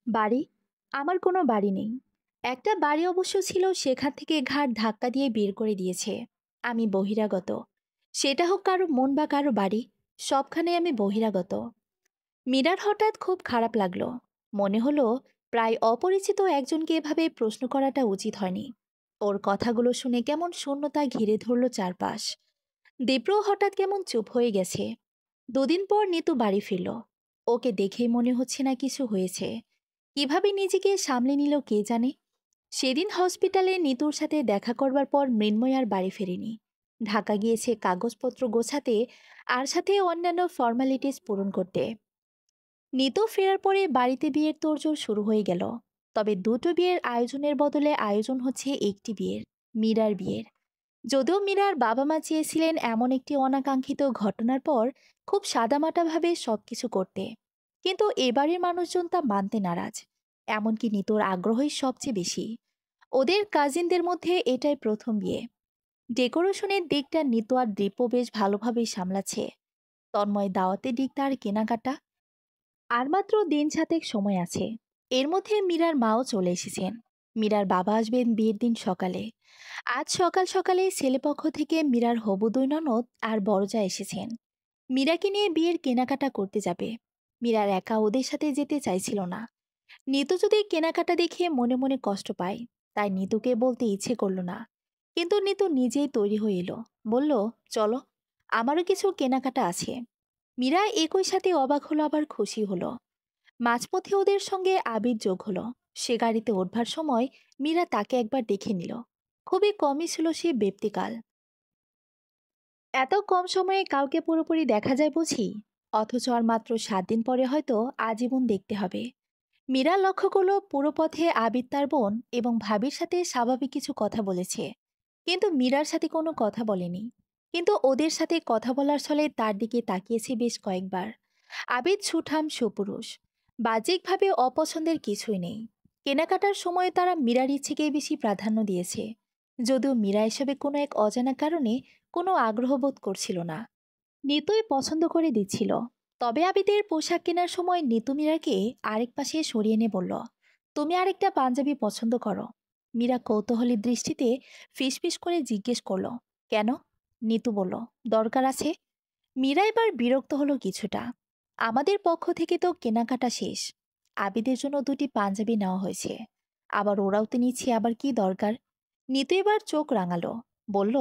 বাড়ি? আমার কোনো বাড়ি নেই। একটা বাড়ি অবশ্য ছিল, সেখান থেকে ঘাট ধাক্কা দিয়ে বের করে দিয়েছে। আমি বহিরাগত। সেটা হোক কারো মন বা কারো বাড়ি, সবখানে আমি বহিরাগত। মীরার হঠাৎ খুব খারাপ লাগলো। মনে হলো প্রায় অপরিচিত একজনকে এভাবে প্রশ্ন করাটা উচিত হয়নি। ওর কথাগুলো শুনে কেমন শূন্যতা ঘিরে ধরলো চারপাশ। দীপ্র হঠাৎ কেমন চুপ হয়ে গেছে। দুদিন পর নিতু বাড়ি ফিরল। ওকে দেখেই মনে হচ্ছে না কিছু হয়েছে। কিভাবে নিজেকে সামলে নিল কে জানে। সেদিন হসপিটালে নিতুর সাথে দেখা করবার পর মৃন্ময় আর বাড়ি ফেরেনি। ঢাকা গিয়েছে কাগজপত্র গোছাতে, আর সাথে অন্যান্য ফর্মালিটিস পূরণ করতে। নিতু ফেরার পরে বাড়িতে বিয়ের তোড়জোড় শুরু হয়ে গেল। তবে দুটো বিয়ের আয়োজনের বদলে আয়োজন হচ্ছে একটি বিয়ের, মীরার বিয়ের। যদিও মীরার বাবা মা চেয়েছিলেন এমন একটি অনাকাঙ্ক্ষিত ঘটনার পর খুব সাদামাটাভাবে সবকিছু করতে, কিন্তু এবারের মানুষজন তা মানতে নারাজ। এমনকি নিতোর আগ্রহই সবচেয়ে বেশি। ওদের কাজিনদের মধ্যে এটাই প্রথম বিয়ে। ডেকোরেশনের দিকটা নিতু আর দীপও বেশ ভালোভাবেই সামলাচ্ছে। তন্ময় দাওয়াতের দিকটা আর কেনাকাটা। আর মাত্র দিন সাতেক সময় আছে। এর মধ্যে মীরার মাও চলে এসেছেন। মীরার বাবা আসবেন বিয়ের দিন সকালে। আজ সকাল সকালে ছেলেপক্ষ থেকে মীরার হবু দুই ননদ আর বড়জা এসেছেন। মীরাকে নিয়ে বিয়ের কেনাকাটা করতে যাবে। মীরার একা ওদের সাথে যেতে চাইছিল না। নিতু যদি কেনাকাটা দেখে মনে মনে কষ্ট পায়, তাই নিতুকে বলতে ইচ্ছে করল না। কিন্তু নিতু নিজেই তৈরি হয়ে এলো। বলল, চলো, আমারও কিছু কেনাকাটা আছে। মীরা একই সাথে অবাক হলো আবার খুশি হলো। মাঝপথে ওদের সঙ্গে আবির যোগ হলো। সে গাড়িতে ওঠবার সময় মীরা তাকে একবার দেখে নিল। খুবই কমই ছিল সে ব্যক্তিকাল। এত কম সময়ে কাউকে পুরোপুরি দেখা যায় বুঝি, অথচ আর মাত্র 7 দিন পরে হয়তো আজীবন দেখতে হবে। মীরা লক্ষ্য করলো পুরো পথে আবির তার বোন এবং ভাবির সাথে স্বাভাবিক কিছু কথা বলেছে, কিন্তু মীরার সাথে কোনো কথা বলেনি। কিন্তু ওদের সাথে কথা বলার ছলে তার দিকে তাকিয়েছে বেশ কয়েকবার। আবির সুঠাম সুপুরুষ, বাহ্যিকভাবে অপছন্দের কিছুই নেই। কেনাকাটার সময় তারা মীরার ইচ্ছেকেই বেশি প্রাধান্য দিয়েছে, যদিও মীরা এসবে কোনো এক অজানা কারণে কোনো আগ্রহ বোধ করছিল না। নিতুই পছন্দ করে দিচ্ছিল। তবে আবিদের পোশাক কেনার সময় নিতু মীরাকে আরেক পাশে সরিয়ে নিয়ে বলল, তুমি আরেকটা পাঞ্জাবি পছন্দ করো। মীরা কৌতূহলী দৃষ্টিতে ফিসফিস করে জিজ্ঞেস করলো, কেন? নিতু বলল, দরকার আছে। মীরা এবার বিরক্ত হলো কিছুটা। আমাদের পক্ষ থেকে তো কেনাকাটা শেষ। আবিদের জন্য দুটি পাঞ্জাবি নেওয়া হয়েছে, আবার ওরাও তো নিচ্ছে, আবার কি দরকার? নিতু এবার চোখ রাঙালো, বলল,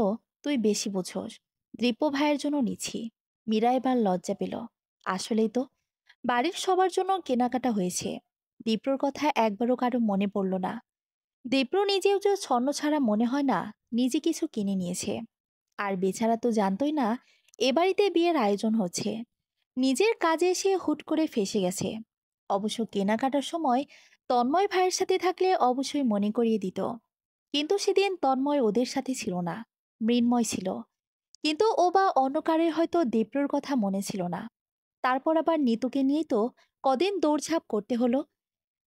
তুই বেশি বুঝোস। দীপ্য ভাইয়ের জন্য নিচ্ছি। মীরা এবার লজ্জা পেল। আসলেই তো, বাড়ির সবার জন্য কেনাকাটা হয়েছে। দীপ্রর কথা একবারও কারো মনে পড়ল না। দীপ্র নিজেও যে ছন্ন ছাড়া মনে হয় না নিজে কিছু কিনে নিয়েছে। আর বেচারা তো জানতই না এ বাড়িতে বিয়ের আয়োজন হচ্ছে। নিজের কাজে সে হুট করে ফেঁসে গেছে। অবশ্য কেনাকাটার সময় তন্ময় ভাইয়ের সাথে থাকলে অবশ্যই মনে করিয়ে দিত। কিন্তু সেদিন তন্ময় ওদের সাথে ছিল না, মৃন্ময় ছিল। কিন্তু ও বা অন্য কারের হয়তো দীপ্রর কথা মনে ছিল না। তারপর আবার নিতুকে নিয়েই তো কদিন দৌড়ঝাঁপ করতে হলো।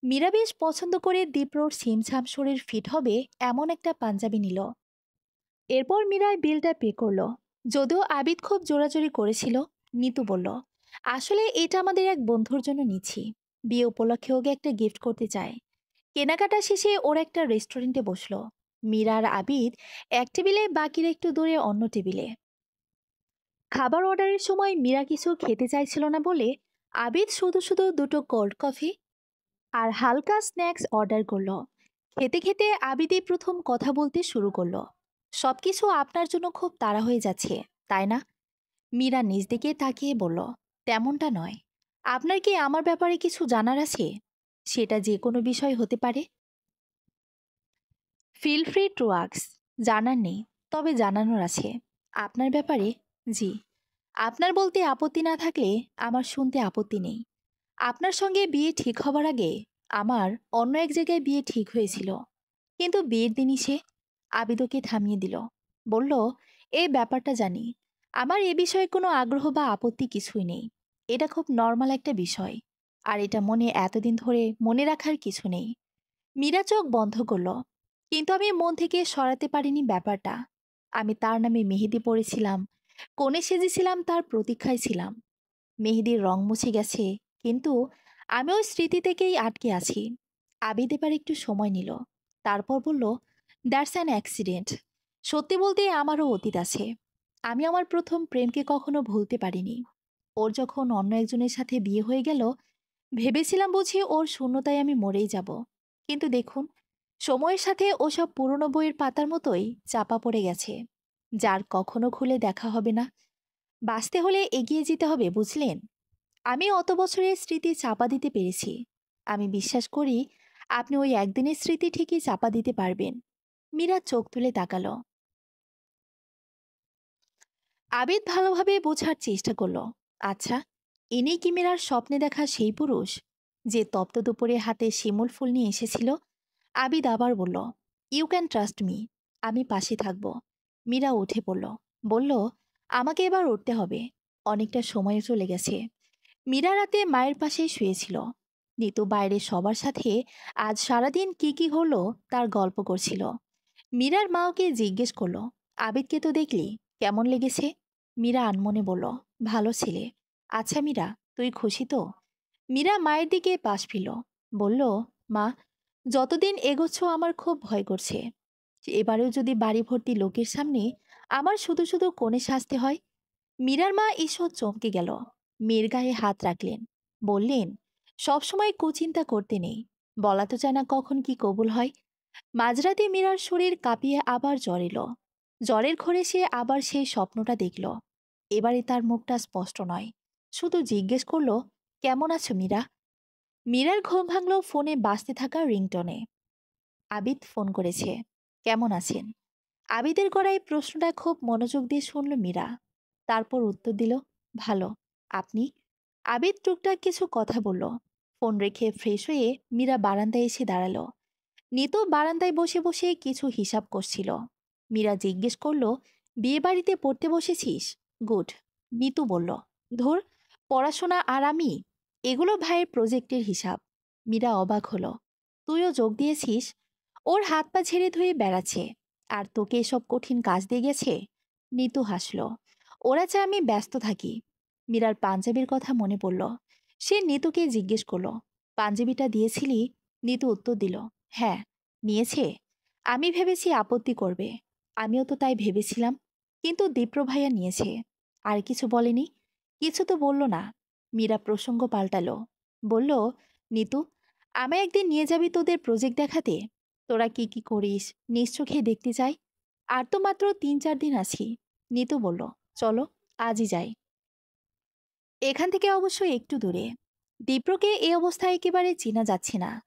মীরা বেশ পছন্দ করে দীপ্রর ছিমছাম শরীর ফিট হবে এমন একটা পাঞ্জাবি নিল। এরপর মীরায় বিলটা পে করলো। যদিও আবিদ খুব জোরাজোরি করেছিল। নিতু বলল, আসলে এটা আমাদের এক বন্ধুর জন্য নিচ্ছি। বিয়ে উপলক্ষে ওকে একটা গিফট করতে চায়। কেনাকাটা শেষে ওরা একটা রেস্টুরেন্টে বসলো। মীরা আর আবিদ এক টেবিলে, বাকিরা একটু দূরে অন্য টেবিলে। খাবার অর্ডারের সময় মীরা কিছু খেতে চাইছিল না বলে আবিদ শুধু শুধু দুটো কোল্ড কফি আর হালকা স্ন্যাক্স অর্ডার করলো। খেতে খেতে আবিদই প্রথম কথা বলতে শুরু করলো। সবকিছু আপনার জন্য খুব তাড়া হয়ে যাচ্ছে, তাই না? মীরা নিজ দিকে তাকিয়ে বলল, তেমনটা নয়। আপনার কি আমার ব্যাপারে কিছু জানার আছে? সেটা যে কোনো বিষয় হতে পারে। Feel free to ask. জানার নেই, তবে জানানোর আছে। আপনার ব্যাপারে? জি। আপনার বলতে আপত্তি না থাকলে আমার শুনতে আপত্তি নেই। আপনার সঙ্গে বিয়ে ঠিক হবার আগে আমার অন্য এক জায়গায় বিয়ে ঠিক হয়েছিল। কিন্তু বিয়ের দিনই সে আবিদকে থামিয়ে দিল। বলল, এই ব্যাপারটা জানি। আমার এ বিষয়ে কোনো আগ্রহ বা আপত্তি কিছুই নেই। এটা খুব নর্মাল একটা বিষয়। আর এটা মনে এতদিন ধরে মনে রাখার কিছু নেই। মীরা চোখ বন্ধ করল। কিন্তু আমি মন থেকে সরাতে পারিনি ব্যাপারটা। আমি তার নামে মেহেদি পড়েছিলাম, কনে সেজেছিলাম, তার প্রতীক্ষায় ছিলাম। মেহেদির রং মুছে গেছে, কিন্তু আমি ওই স্মৃতি থেকেই আটকে আছি। আবিদ এবার একটু সময় নিল। তারপর বলল, দ্যাটস অ্যান অ্যাক্সিডেন্ট। সত্যি বলতে আমারও অতীত আছে। আমি আমার প্রথম প্রেমকে কখনো ভুলতে পারিনি। ওর যখন অন্য একজনের সাথে বিয়ে হয়ে গেল, ভেবেছিলাম বুঝি ওর শূন্যতায় আমি মরেই যাব। কিন্তু দেখুন, সময়ের সাথে ওসব পুরনো বইয়ের পাতার মতোই চাপা পড়ে গেছে, যার কখনো খুলে দেখা হবে না। বাঁচতে হলে এগিয়ে যেতে হবে, বুঝলেন? আমি অত বছরের স্মৃতি চাপা দিতে পেরেছি। আমি বিশ্বাস করি আপনি ওই একদিনের স্মৃতি ঠিকই চাপা দিতে পারবেন। মীরা চোখ তুলে তাকালো। আবিদ ভালোভাবে বোঝার চেষ্টা করলো। আচ্ছা, ইনি কি মীরার স্বপ্নে দেখা সেই পুরুষ যে তপ্ত দুপুরে হাতে শিমুল ফুল নিয়ে এসেছিল? আবিদ আবার বলল, ইউ ক্যান ট্রাস্ট মি। আমি পাশে থাকব। মীরা উঠে পড়ল। বলল, আমাকে এবার উঠতে হবে। অনেকটা সময় চলে গেছে। মীরা রাতে মায়ের পাশেই শুয়েছিল। নিতু বাইরে সবার সাথে আজ সারাদিন কি কি হলো তার গল্প করছিল। মীরার মা ওকে জিজ্ঞেস করলো, আবিদকে তো দেখলি, কেমন লেগেছে? মীরা আনমনে বলল, ভালো ছেলে। আচ্ছা মীরা, তুই খুশি তো? মীরা মায়ের দিকে পাশ ফিরল। বলল, মা, যতদিন এগোচ্ছ আমার খুব ভয় করছে। এবারেও যদি বাড়ি ভর্তি লোকের সামনে আমার শুধু শুধু কোণে সাজতে হয়। মীরার মা ঈশ্বর চমকে গেল। মেয়ের গায়ে হাত রাখলেন। বললেন, সবসময় কুচিন্তা করতে নেই। বলা তো যায় না কখন কি কবুল হয়। মাঝরাতে মীরার শরীর কাঁপিয়ে আবার জ্বর এলো। জ্বরের ঘোরে সে আবার সেই স্বপ্নটা দেখল। এবারে তার মুখটা স্পষ্ট নয়, শুধু জিজ্ঞেস করলো, কেমন আছো মীরা? মীরার ঘুম ভাঙল ফোনে বাজতে থাকা রিংটনে। আবিদ ফোন করেছে। কেমন আছেন? আবিদের গড়ায় প্রশ্নটা খুব মনোযোগ দিয়ে শুনল মীরা। তারপর উত্তর দিল, ভালো। আপনি? আবিদ টুকটাক কিছু কথা বলল। ফোন রেখে ফ্রেশ হয়ে মীরা বারান্দায় এসে দাঁড়ালো। নিতু বারান্দায় বসে বসে কিছু হিসাব করছিল। মীরা জিজ্ঞেস করলো, বিয়ে বাড়িতে পড়তে বসেছিস? গুড। নিতু বলল, ধুর, পড়াশোনা আর আমি, এগুলো ভাইয়ের প্রজেক্টের হিসাব। মীরা অবাক হলো। তুইও যোগ দিয়েছিস? ওর হাত পা ঝেড়ে ধুয়ে বেড়াচ্ছে, আর তোকে এসব কঠিন কাজ দিয়ে গেছে? নিতু হাসল। ওরা চায় আমি ব্যস্ত থাকি। মীরার পাঞ্জাবির কথা মনে পড়ল। সে নিতুকে জিজ্ঞেস করলো, পাঞ্জাবিটা দিয়েছিলি? নিতু উত্তর দিল, হ্যাঁ, নিয়েছে। আমি ভেবেছি আপত্তি করবে। আমিও তো তাই ভেবেছিলাম, কিন্তু দীপ্র ভাইয়া নিয়েছে। আর কিছু বলেনি? কিছু তো বলল না। মীরা প্রসঙ্গ পাল্টালো। বলল, নিতু, আমায় একদিন নিয়ে যাবি তোদের প্রজেক্ট দেখাতে? তোরা কি কি করিস নিজ চোখে দেখতে চাই। আর তো মাত্র ৩-৪ দিন আছি। নিতু বলল, চলো, আজই যাই। এখান থেকে অবশ্য একটু দূরে। দীপ্রকে এই অবস্থায় একেবারে চেনা যাচ্ছে না।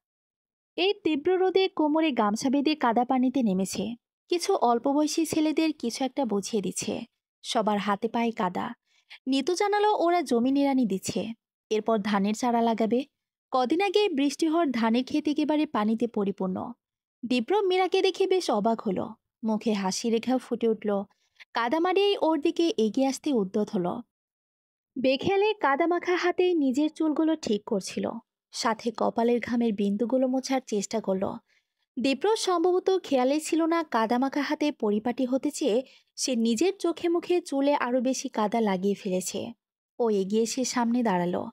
এই তীব্র রোদে কোমরে গামছা বেঁধে কাদা পানিতে নেমেছে। কিছু অল্প বয়সী ছেলেদের কিছু একটা বুঝিয়ে দিচ্ছে। সবার হাতে পায়ে কাদা। নিতু জানালো ওরা জমি নিড়ানি দিচ্ছে। এরপর ধানের চারা লাগাবে। কদিন আগে বৃষ্টি হওয়ার ধানের ক্ষেত একেবারে পানিতে পরিপূর্ণ। দীপ্র মীরাকে দেখে বেশ অবাক হলো। মুখে হাসি রেখাও ফুটে উঠল। কাদা মারিয়েই ওর দিকে এগিয়ে আসতে উদ্যত হলো। বেখেলে কাদামাখা হাতে নিজের চুলগুলো ঠিক করছিল। সাথে কপালের ঘামের বিন্দুগুলো মোছার চেষ্টা করলো। দীপ্র সম্ভবত খেয়ালে ছিল না কাদামাখা হাতে পরিপাটি হতে চেয়ে সে নিজের চোখে মুখে চুলে আরো বেশি কাদা লাগিয়ে ফেলেছে। ও এগিয়ে এসে সামনে দাঁড়ালো।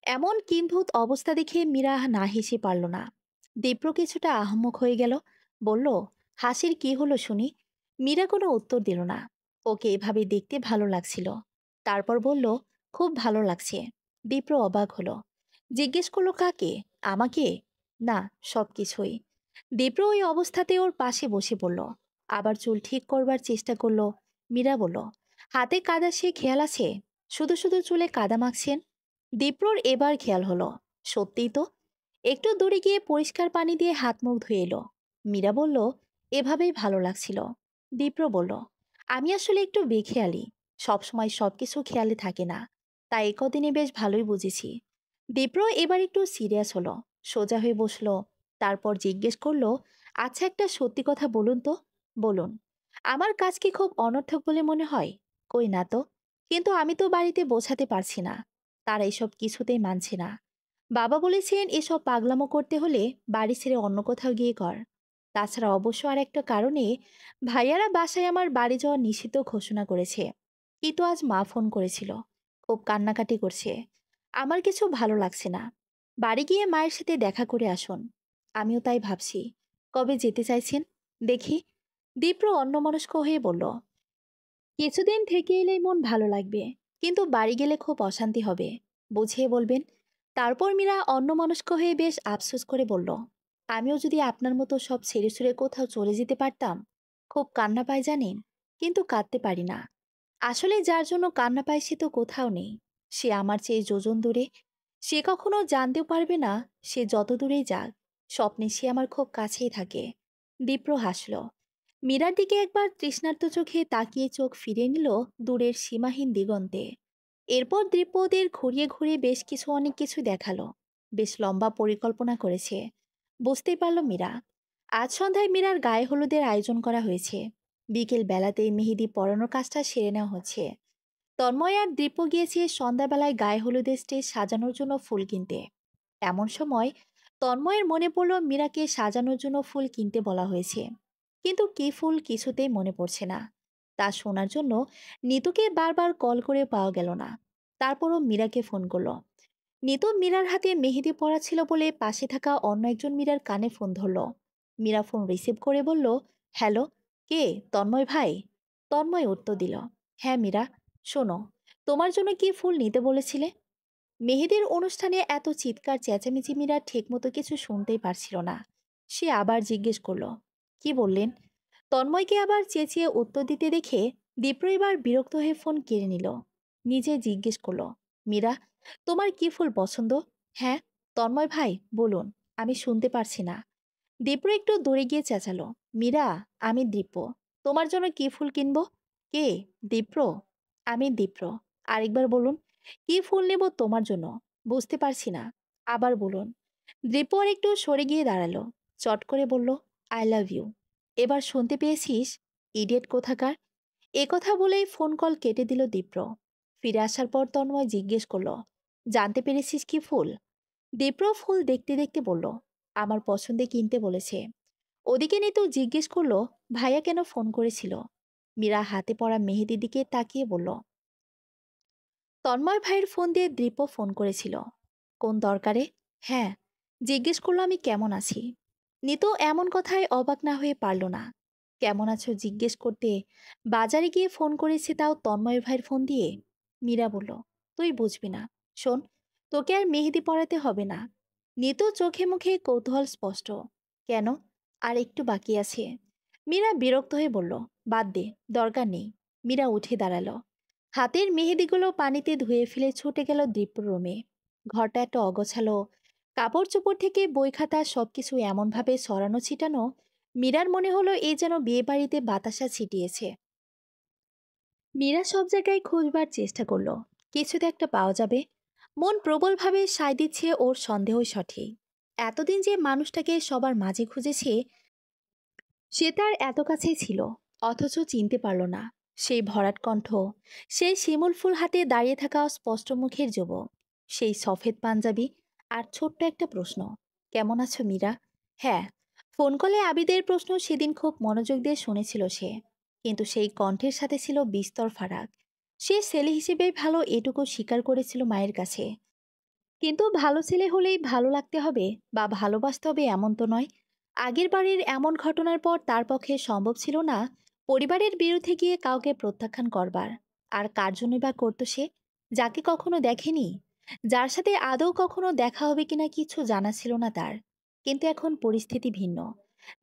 এমন কিম্ভূত অবস্থা দেখে মীরা না হেসে পারল না। দীপ্র কিছুটা আহম্মক হয়ে গেল। বলল, হাসির কি হলো শুনি? মীরা কোনো উত্তর দিল না। ওকে এভাবে দেখতে ভালো লাগছিল। তারপর বলল, খুব ভালো লাগছে। দীপ্র অবাক হলো। জিজ্ঞেস করলো, কাকে? আমাকে? না, সবকিছুই। দীপ্র ওই অবস্থাতে ওর পাশে বসে পড়ল। আবার চুল ঠিক করবার চেষ্টা করলো। মীরা বলল, হাতে কাদা সে খেয়াল আছে? শুধু শুধু চুলে কাদা মাখছেন? দীপ্রর এবার খেয়াল হলো। সত্যিই তো। একটু দূরে গিয়ে পরিষ্কার পানি দিয়ে হাত মুখ ধুয়ে এলো। মীরা বলল, এভাবেই ভালো লাগছিল। দীপ্র বলল, আমি আসলে একটু বেখেয়ালি। সবসময় সবকিছু খেয়ালে থাকে না। তাই একদিনে বেশ ভালোই বুঝেছি। দীপ্র এবার একটু সিরিয়াস হলো। সোজা হয়ে বসলো। তারপর জিজ্ঞেস করলো, আচ্ছা, একটা সত্যি কথা বলুন তো। বলুন। আমার কাজ কি খুব অনর্থক বলে মনে হয়? কই না তো। কিন্তু আমি তো বাড়িতে বোঝাতে পারছি না। তারা এসব কিছুতেই মানছে না। বাবা বলেছেন এসব পাগলামো করতে হলে বাড়ি ছেড়ে অন্য কোথাও গিয়ে কর। তাছাড়া অবশ্য আর একটা কারণে ভাইয়ারা বাসায় আমার বাড়ি যাওয়া নিষিদ্ধ ঘোষণা করেছে। কিন্তু আজ মা ফোন করেছিল। খুব কান্নাকাটি করছে। আমার কিছু ভালো লাগছে না। বাড়ি গিয়ে মায়ের সাথে দেখা করে আসুন। আমিও তাই ভাবছি। কবে যেতে চাইছেন? দেখি। দীপ্র অন্যমনস্ক হয়ে বলল, কিছুদিন থেকে এলেই মন ভালো লাগবে, কিন্তু বাড়ি গেলে খুব অশান্তি হবে। বুঝিয়ে বলবেন। তারপর মীরা অন্যমনস্ক হয়ে বেশ আফসোস করে বলল, আমিও যদি আপনার মতো সব ছেড়ে ছুড়ে কোথাও চলে যেতে পারতাম। খুব কান্না পায় জানেন, কিন্তু কাঁদতে পারি না। আসলে যার জন্য কান্না পায় সে তো কোথাও নেই। সে আমার চেয়ে যোজন দূরে। সে কখনো জানতেও পারবে না। সে যত দূরেই যাক, স্বপ্নে সে আমার খুব কাছেই থাকে। দীপ্র হাসল। মীরার দিকে একবার তৃষ্ণার্ত চোখে তাকিয়ে চোখ ফিরিয়ে নিল দূরের সীমাহীন দিগন্তে। এরপর দীপ্র ওদের ঘুরিয়ে ঘুরিয়ে বেশ কিছু অনেক কিছু দেখালো। বেশ লম্বা পরিকল্পনা করেছে। বুঝতেই পারল মীরা। আজ সন্ধ্যায় মীরার গায়ে হলুদের আয়োজন করা হয়েছে। বিকেল বেলাতেই মেহেদি পরানোর কাজটা সেরে নেওয়া হচ্ছে। তন্ময় আর দীপ্য গিয়েছে সন্ধ্যাবেলায় গায়ে হলুদের স্টেজ সাজানোর জন্য ফুল কিনতে। এমন সময় তন্ময়ের মনে পড়ল মীরাকে সাজানোর জন্য ফুল কিনতে বলা হয়েছে, কিন্তু কি ফুল কিছুতেই মনে পড়ছে না। তা শোনার জন্য নিতুকে বারবার কল করে পাওয়া গেল না। তারপরও মীরাকে ফোন করলো। নিতু মীরার হাতে মেহেদি পড়া ছিল বলে পাশে থাকা অন্য একজন মীরার কানে ফোন ধরল। মীরা ফোন রিসিভ করে বলল, হ্যালো, কে? তন্ময় ভাই? তন্ময় উত্তর দিল, হ্যাঁ মীরা, শোনো, তোমার জন্য কি ফুল নিতে বলেছিলে? মেহেদির অনুষ্ঠানে এত চিৎকার চেঁচামেচি মীরা ঠিকমতো কিছু শুনতেই পারছিল না। সে আবার জিজ্ঞেস করলো, কি বললেন? তন্ময়কে আবার চেঁচিয়ে উত্তর দিতে দেখে দীপ্র এবার বিরক্ত হয়ে ফোন কেড়ে নিল। নিজে জিজ্ঞেস করলো, মীরা, তোমার কি ফুল পছন্দ? হ্যাঁ, তন্ময় ভাই, বলুন, আমি শুনতে পারছি না। দীপ্র একটু দূরে গিয়ে চেঁচালো, মীরা, আমি দীপ্র। তোমার জন্য কি ফুল কিনবো? কে? দীপ্র। আমি দীপ্র। আরেকবার বলুন, কি ফুল নেব তোমার জন্য? বুঝতে পারছি না, আবার বলুন। দীপ্র আর একটু সরে গিয়ে দাঁড়ালো। চট করে বলল, আই লাভ ইউ। এবার শুনতে পেয়েছিস, ইডিয়েট কোথাকার? এ কথা বলেই ফোন কল কেটে দিল দীপ্র। ফিরে আসার পর তন্ময় জিজ্ঞেস করলো, জানতে পেরেছিস কি ফুল? দীপ্র ফুল দেখতে দেখতে বলল, আমার পছন্দে কিনতে বলেছে। ওদিকে নিতু জিজ্ঞেস করলো, ভাইয়া কেন ফোন করেছিল? মীরা হাতে পড়া মেহেদির দিকে তাকিয়ে বলল, তন্ময় ভাইয়ের ফোন দিয়ে দীপ্র ফোন করেছিল। কোন দরকারে? হ্যাঁ, জিজ্ঞেস করলো আমি কেমন আছি। নিতু এমন কথায় অবাক না হয়ে পারল না। কেমন আছো জিজ্ঞেস করতে বাজারে গিয়ে ফোন করেছে, তাও তন্ময় ভাইয়ের ফোন দিয়ে? মীরা বলল, তুই বুঝবি না। শোন, তোকে আর মেহেদি পড়াতে হবে না। নিতু চোখে মুখে কৌতূহল স্পষ্ট। কেন? আর একটু বাকি আছে। মীরা বিরক্ত হয়ে বলল, বাদ দে, দরকার নেই। মীরা উঠে দাঁড়ালো। হাতের মেহেদিগুলো পানিতে ধুয়ে ফেলে ছুটে গেল দীপ্র রুমে। ঘরটা এত অগোছালো। কাপড় চোপড় থেকে বই খাতা সবকিছু এমনভাবে সরানো ছিটানো, মীরার মনে হলো এ যেন বিয়ে বাড়িতে বাতাসা ছিটিয়েছে। মীরা সব জায়গায় খুঁজবার চেষ্টা করলো, কিছুতে একটা পাওয়া যাবে। মন প্রবলভাবে সায় দিচ্ছে ওর সন্দেহই সঠিক। এতদিন যে মানুষটাকে সবার মাঝে খুঁজেছে, সে তার এত কাছেই ছিল, অথচ চিনতে পারল না। সেই ভরাট কণ্ঠ, সেই শিমুল ফুল হাতে দাঁড়িয়ে থাকা স্পষ্ট মুখের যুবক, সেই সফেদ পাঞ্জাবি, আর ছোট্ট একটা প্রশ্ন, কেমন আছো মীরা? হ্যাঁ, ফোন কলে আবিদের প্রশ্ন সেদিন খুব মনোযোগ দিয়ে শুনেছিল সে, কিন্তু সেই কণ্ঠের সাথে ছিল বিস্তর ফারাক। সে ছেলে হিসেবে ভালো এটুকু স্বীকার করেছিল মায়ের কাছে, কিন্তু ভালো ছেলে হলেই ভালো লাগতে হবে বা ভালোবাসতে হবে এমন তো নয়। আগের বাড়ির এমন ঘটনার পর তার পক্ষে সম্ভব ছিল না পরিবারের বিরুদ্ধে গিয়ে কাউকে প্রত্যাখ্যান করবার। আর কার জন্যই বা করতো সে, যাকে কখনো দেখেনি, যার সাথে আদৌ কখনো দেখা হবে কিনা কিছু জানা ছিল না তার। কিন্তু এখন পরিস্থিতি ভিন্ন।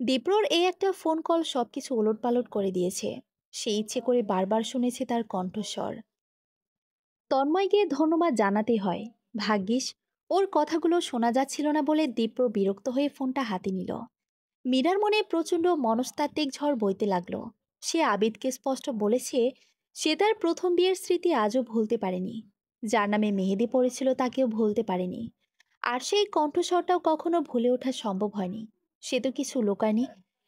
দীপ্রর এই একটা ফোন কল সবকিছু ওলটপালট করে দিয়েছে। সে ইচ্ছে করে বারবার শুনেছে তার কণ্ঠস্বর। তন্ময়কে ধন্যবাদ জানাতে হয়। ভাগ্যিস ওর কথাগুলো শোনা যাচ্ছিল না বলে দীপ্র বিরক্ত হয়ে ফোনটা হাতে নিল। মীরার মনে প্রচণ্ড মনস্তাত্ত্বিক ঝড় বইতে লাগলো। সে আবিদকে স্পষ্ট বলেছে সে তার প্রথম বিয়ের স্মৃতি আজও ভুলতে পারেনি। যার নামে মেহেদি পড়েছিল তাকেও ভুলতে পারেনি। আর সেই কণ্ঠস্বরটাও কখনো ভুলে ওঠা সম্ভব হয়নি। সে তো কিছু লুকায়নি।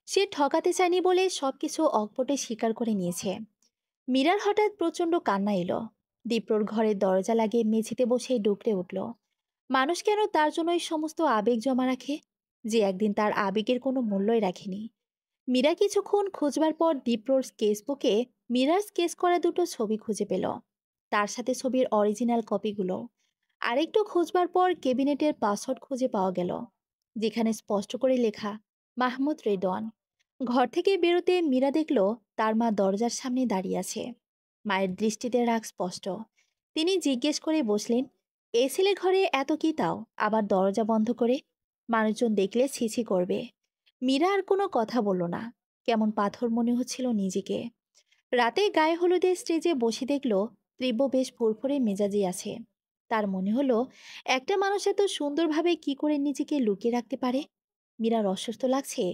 সে ঠকাতে চায়নি বলে সবকিছু অকপটে স্বীকার করে নিয়েছে। মীরার হঠাৎ প্রচণ্ড কান্না এলো। দীপ্রর ঘরের দরজা লাগিয়ে মেঝেতে বসে ডুকরে উঠল। মানুষ কেন তার জন্যই সমস্ত আবেগ জমা রাখে, যে একদিন তার আবেগের কোনো মূল্যই রাখেনি। মীরা কিছুক্ষণ খুঁজবার পর দীপ্রর স্কেচবুকে মীরার স্কেচ করা দুটো ছবি খুঁজে পেল, তার সাথে ছবির অরিজিনাল কপিগুলো। আরেকটু খোঁজবার পর ক্যাবিনেটের পাসওয়ার্ড খুঁজে পাওয়া গেল, যেখানে স্পষ্ট করে লেখা মাহমুদ রেদওয়ান। ঘর থেকে বেরোতে মীরা দেখল তার মা দরজার সামনে দাঁড়িয়ে আছে। মায়ের দৃষ্টিতে রাগ স্পষ্ট। তিনি জিজ্ঞেস করে বসলেন, এ ছেলে ঘরে এত কি তাও, আবার দরজা বন্ধ করে? মানুষজন দেখলে ছিছি করবে। মীরা আর কোনো কথা বলল না। কেমন পাথর মনে হচ্ছিল নিজেকে। রাতে গায়ে হলুদের স্টেজে বসে দেখল তীব্র বেশ ফুরফুরে মেজাজে আছে। তার মনে হলো একটা মানুষ এত সুন্দরভাবে কি করে নিজেকে লুকিয়ে রাখতে পারে। মীরার অসুস্থ লাগছে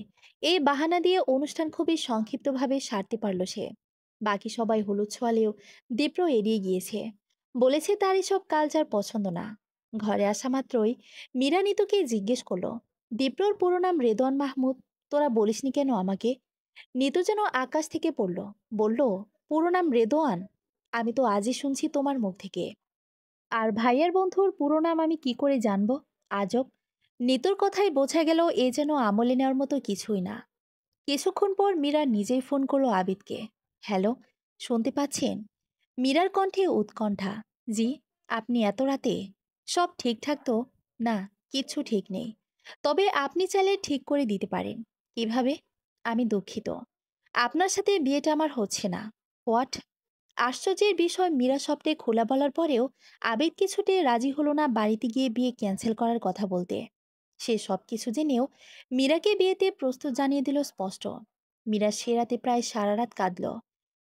এই বাহানা দিয়ে অনুষ্ঠান খুবই সংক্ষিপ্তভাবে সারতে পারল সে। বাকি সবাই হলুদ ছোঁয়ালেও দীপ্র এড়িয়ে গিয়েছে। বলেছে তার এসব কালচার পছন্দ না। ঘরে আসা মাত্রই মীরা নিতুকে জিজ্ঞেস করলো, দীপ্রর পুরো নাম রেদওয়ান মাহমুদ, তোরা বলিসনি কেন আমাকে? নিতু যেন আকাশ থেকে পড়ল, বলল, পুরো নাম রেদোয়ান? আমি তো আজই শুনছি তোমার মুখ থেকে। আর ভাইয়ের বন্ধুর পুরো নাম আমি কি করে জানবো? আজব। নিতুর কথায় বোঝা গেল এ যেন আমলে নেওয়ার মতো কিছুই না। কিছুক্ষণ পর মীরা নিজেই ফোন করলো আবিদকে। হ্যালো, শুনতে পাচ্ছেন? মীরার কণ্ঠে উৎকণ্ঠা। জি। আপনি এত রাতে? সব ঠিকঠাক তো? না, কিচ্ছু ঠিক নেই। তবে আপনি চাইলে ঠিক করে দিতে পারেন। কিভাবে? আমি দুঃখিত, আপনার সাথে বিয়েটা আমার হচ্ছে না। হোয়াট? আশ্চর্যের বিষয়, মীরা সবটে খোলা বলার পরেও আবেগ কিছুতে রাজি হলো না বাড়িতে গিয়ে বিয়ে ক্যান্সেল করার কথা বলতে। সে সবকিছু জেনেও মীরাকে বিয়েতে প্রস্তুত জানিয়ে দিল স্পষ্ট। মীরা সে রাতে প্রায় সারা রাত কাঁদল।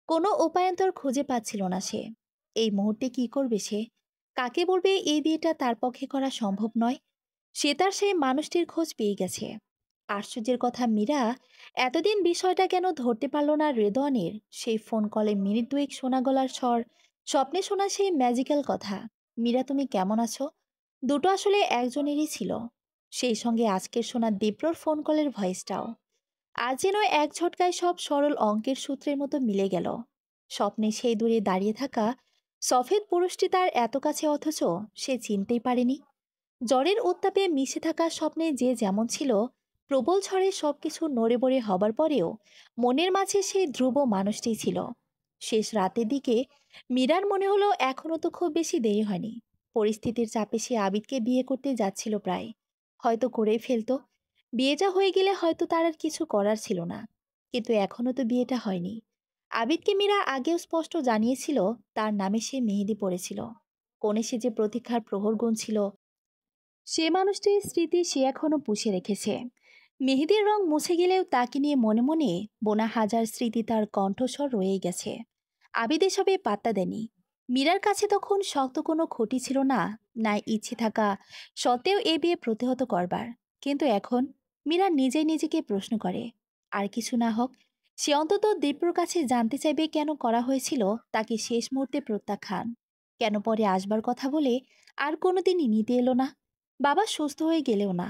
কোনো উপায়ান্তর খুঁজে পাচ্ছিল না সে। এই মুহূর্তে কি করবে সে? কাকে বলবে এই বিয়েটা তার পক্ষে করা সম্ভব নয়? সে তার সেই মানুষটির খোঁজ পেয়ে গেছে। আশ্চর্যের কথা, মীরা এতদিন বিষয়টা কেন ধরতে পারল না রেদওয়ানের? সেই ফোন কলে মিনিট দুয়েক শোনা গলার স্বর, স্বপ্নে শোনা সেই ম্যাজিক্যাল কথা, মীরা তুমি কেমন আছো, দুটো আসলে একজনেরই ছিল। সেই সঙ্গে আজকের শোনা দীপ্রর ফোন কলের ভয়েসটাও। আজ যেন এক ঝটকায় সব সরল অঙ্কের সূত্রের মতো মিলে গেল। স্বপ্নে সেই দূরে দাঁড়িয়ে থাকা সফেদ পুরুষটি তার এত কাছে, অথচ সে চিনতেই পারেনি। জ্বরের উত্তাপে মিশে থাকা স্বপ্নে যে যেমন ছিল, প্রবল ঝড়ে সবকিছু নড়ে বড়ে হবার পরেও মনের মাঝে সেই ধ্রুব মানুষটি ছিল। শেষ রাতের দিকে মীরার মনে হলো এখনো তো খুব বেশি দেরি হয়নি। পরিস্থিতির চাপে সে আবিদকে বিয়ে করতে যাচ্ছিল প্রায়। হয়তো করেই ফেলতো। বিয়েটা হয়ে গেলে হয়তো তার আর কিছু করার ছিল না। কিন্তু এখনো তো বিয়েটা হয়নি। আবিদকে মীরা আগেও স্পষ্ট জানিয়েছিল তার নামে সে মেহেদি পড়েছিল। কোণে সে যে প্রতীক্ষার প্রহর গুনছিল, সে মানুষটির স্মৃতি সে এখনো পুষে রেখেছে। মেহেদির রং মুছে গেলেও তাকে নিয়ে মনে মনে বোনা হাজার স্মৃতি তার কণ্ঠস্বর রয়ে গেছে। আবিদ এসবে পাত্তা দেয়নি। মীরার কাছে তখন শক্ত কোনো খুঁটি ছিল না, না ইচ্ছে থাকা সত্ত্বেও এ বিয়ে প্রতিহত করবার। কিন্তু এখন মীরা নিজেই নিজেকে প্রশ্ন করে, আর কিছু না হোক, সে অন্তত দীপ্রর কাছে জানতে চাইবে কেন করা হয়েছিল তাকে শেষ মুহূর্তে প্রত্যাখ্যান। কেন পরে আসবার কথা বলে আর কোনোদিনই নিতে এলো না। বাবা সুস্থ হয়ে গেলেও না।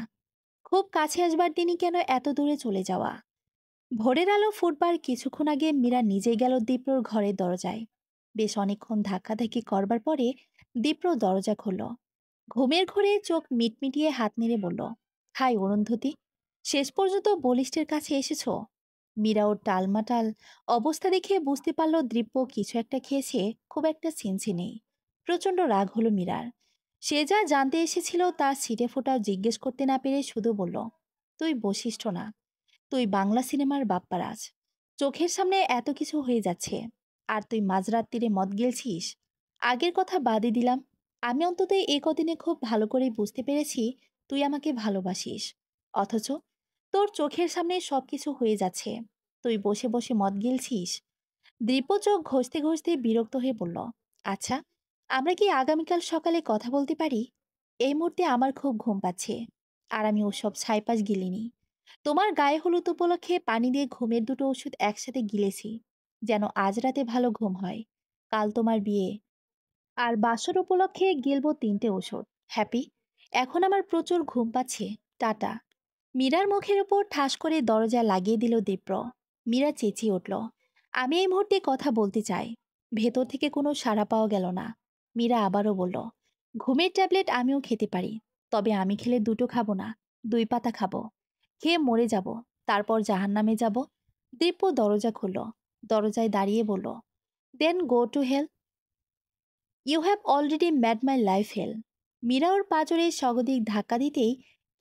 খুব কাছে আসবার দিনই কেন এত দূরে চলে যাওয়া? ভোরের আলো ফুটবার কিছুক্ষণ আগে মীরা নিজেই গেল দীপ্রর ঘরের দরজায়। বেশ অনেকক্ষণ ধাক্কাধাক্কি করবার পরে দীপ্র দরজা খুলল। ঘুমের ঘোরে চোখ মিটমিটিয়ে হাত নেড়ে বলল, হাই অরুন্ধতী, শেষ পর্যন্ত বলিষ্ঠের কাছে এসেছ। মীরা ওর টালমাটাল অবস্থা দেখে বুঝতে পারল দীপ্র কিছু একটা খেয়েছে, খুব একটা চিনছে নেই। প্রচণ্ড রাগ হলো মীরার। সে যা জানতে এসেছিল তার ছিটে ফোটাও জিজ্ঞেস করতে না পেরে শুধু বলল, তুই বশিষ্ঠ না, তুই বাংলা সিনেমার বাপ্পারাজ। চোখের সামনে এত কিছু হয়ে যাচ্ছে, আর তুই মাঝরাত্রিরে মদ গিলছিস। আগের কথা বাদই দিলাম, আমি অন্তত এই কদিনে খুব ভালো করেই বুঝতে পেরেছি তুই আমাকে ভালোবাসিস। অথচ তোর চোখের সামনে সবকিছু হয়ে যাচ্ছে, তুই বসে বসে মদ গিলছিস। দীপ্য চোখ ঘষতে ঘষতে বিরক্ত হয়ে বলল, আচ্ছা, আমরা কি আগামীকাল সকালে কথা বলতে পারি? এই মুহূর্তে আমার খুব ঘুম পাচ্ছে, আর আমি ওসব ছাইপাশ গিলিনি। তোমার গায়ে হলুদ উপলক্ষে পানি দিয়ে ঘুমের দুটো ওষুধ একসাথে গিলেছি, যেন আজ রাতে ভালো ঘুম হয়। কাল তোমার বিয়ে, আর বাসর উপলক্ষে গিলবো তিনটে ওষুধ। হ্যাপি? এখন আমার প্রচুর ঘুম পাচ্ছে। টাটা। মীরার মুখের উপর ঠাস করে দরজা লাগিয়ে দিল দীপ্র। মীরা চেঁচিয়ে উঠল, আমি এই মুহূর্তে কথা বলতে চাই। ভেতর থেকে কোনো সাড়া পাওয়া গেল না। মীরা আবারও বলল, ঘুমের ট্যাবলেট আমিও খেতে পারি, তবে আমি খেলে দুটো খাবো না, 2 পাতা খাবো। খেয়ে মরে যাব, তারপর জাহান্নামে যাব। দীপ্য দরজা খুলল। দরজায় দাঁড়িয়ে বলল, then go to hell. You have already made my life hell. Meera ওর পাঁজরে স্বাগতিক ধাক্কা দিতেই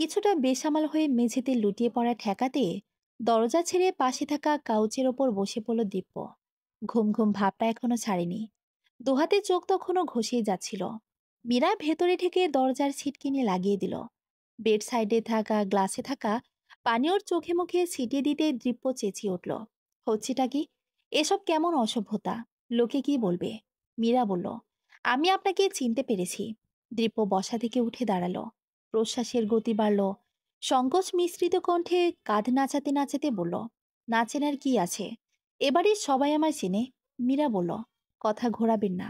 কিছুটা বেসামাল হয়ে মেঝেতে লুটিয়ে পড়া ঠেকাতে দরজা ছেড়ে পাশে থাকা কাউচের ওপর বসে পড়ল দিব্য। ঘুম ঘুম ভাবটা এখনো ছাড়েনি। দুহাতে চোখ তখনও ঘষিয়ে যাচ্ছিল। মীরা ভেতরে ঠেকে দরজার ছিটকিনি লাগিয়ে দিল। বেড সাইডে থাকা গ্লাসে থাকা পানি ওর চোখে মুখে ছিটিয়ে দিতে দৃপ্য চেঁচিয়ে উঠল, হচ্ছেটা কি? এসব কেমন অসভ্যতা! লোকে কি বলবে? মীরা বলল, আমি আপনাকে চিনতে পেরেছি। দৃপ্য বসা থেকে উঠে দাঁড়ালো। প্রশ্বাসের গতি বাড়ল। সংকোচ মিশ্রিত কণ্ঠে কাঁধ নাচাতে নাচাতে বলল, না চেনার কি আছে? এবারই সবাই আমায় চেনে। মীরা বলল, কথা ঘোরাবেন না।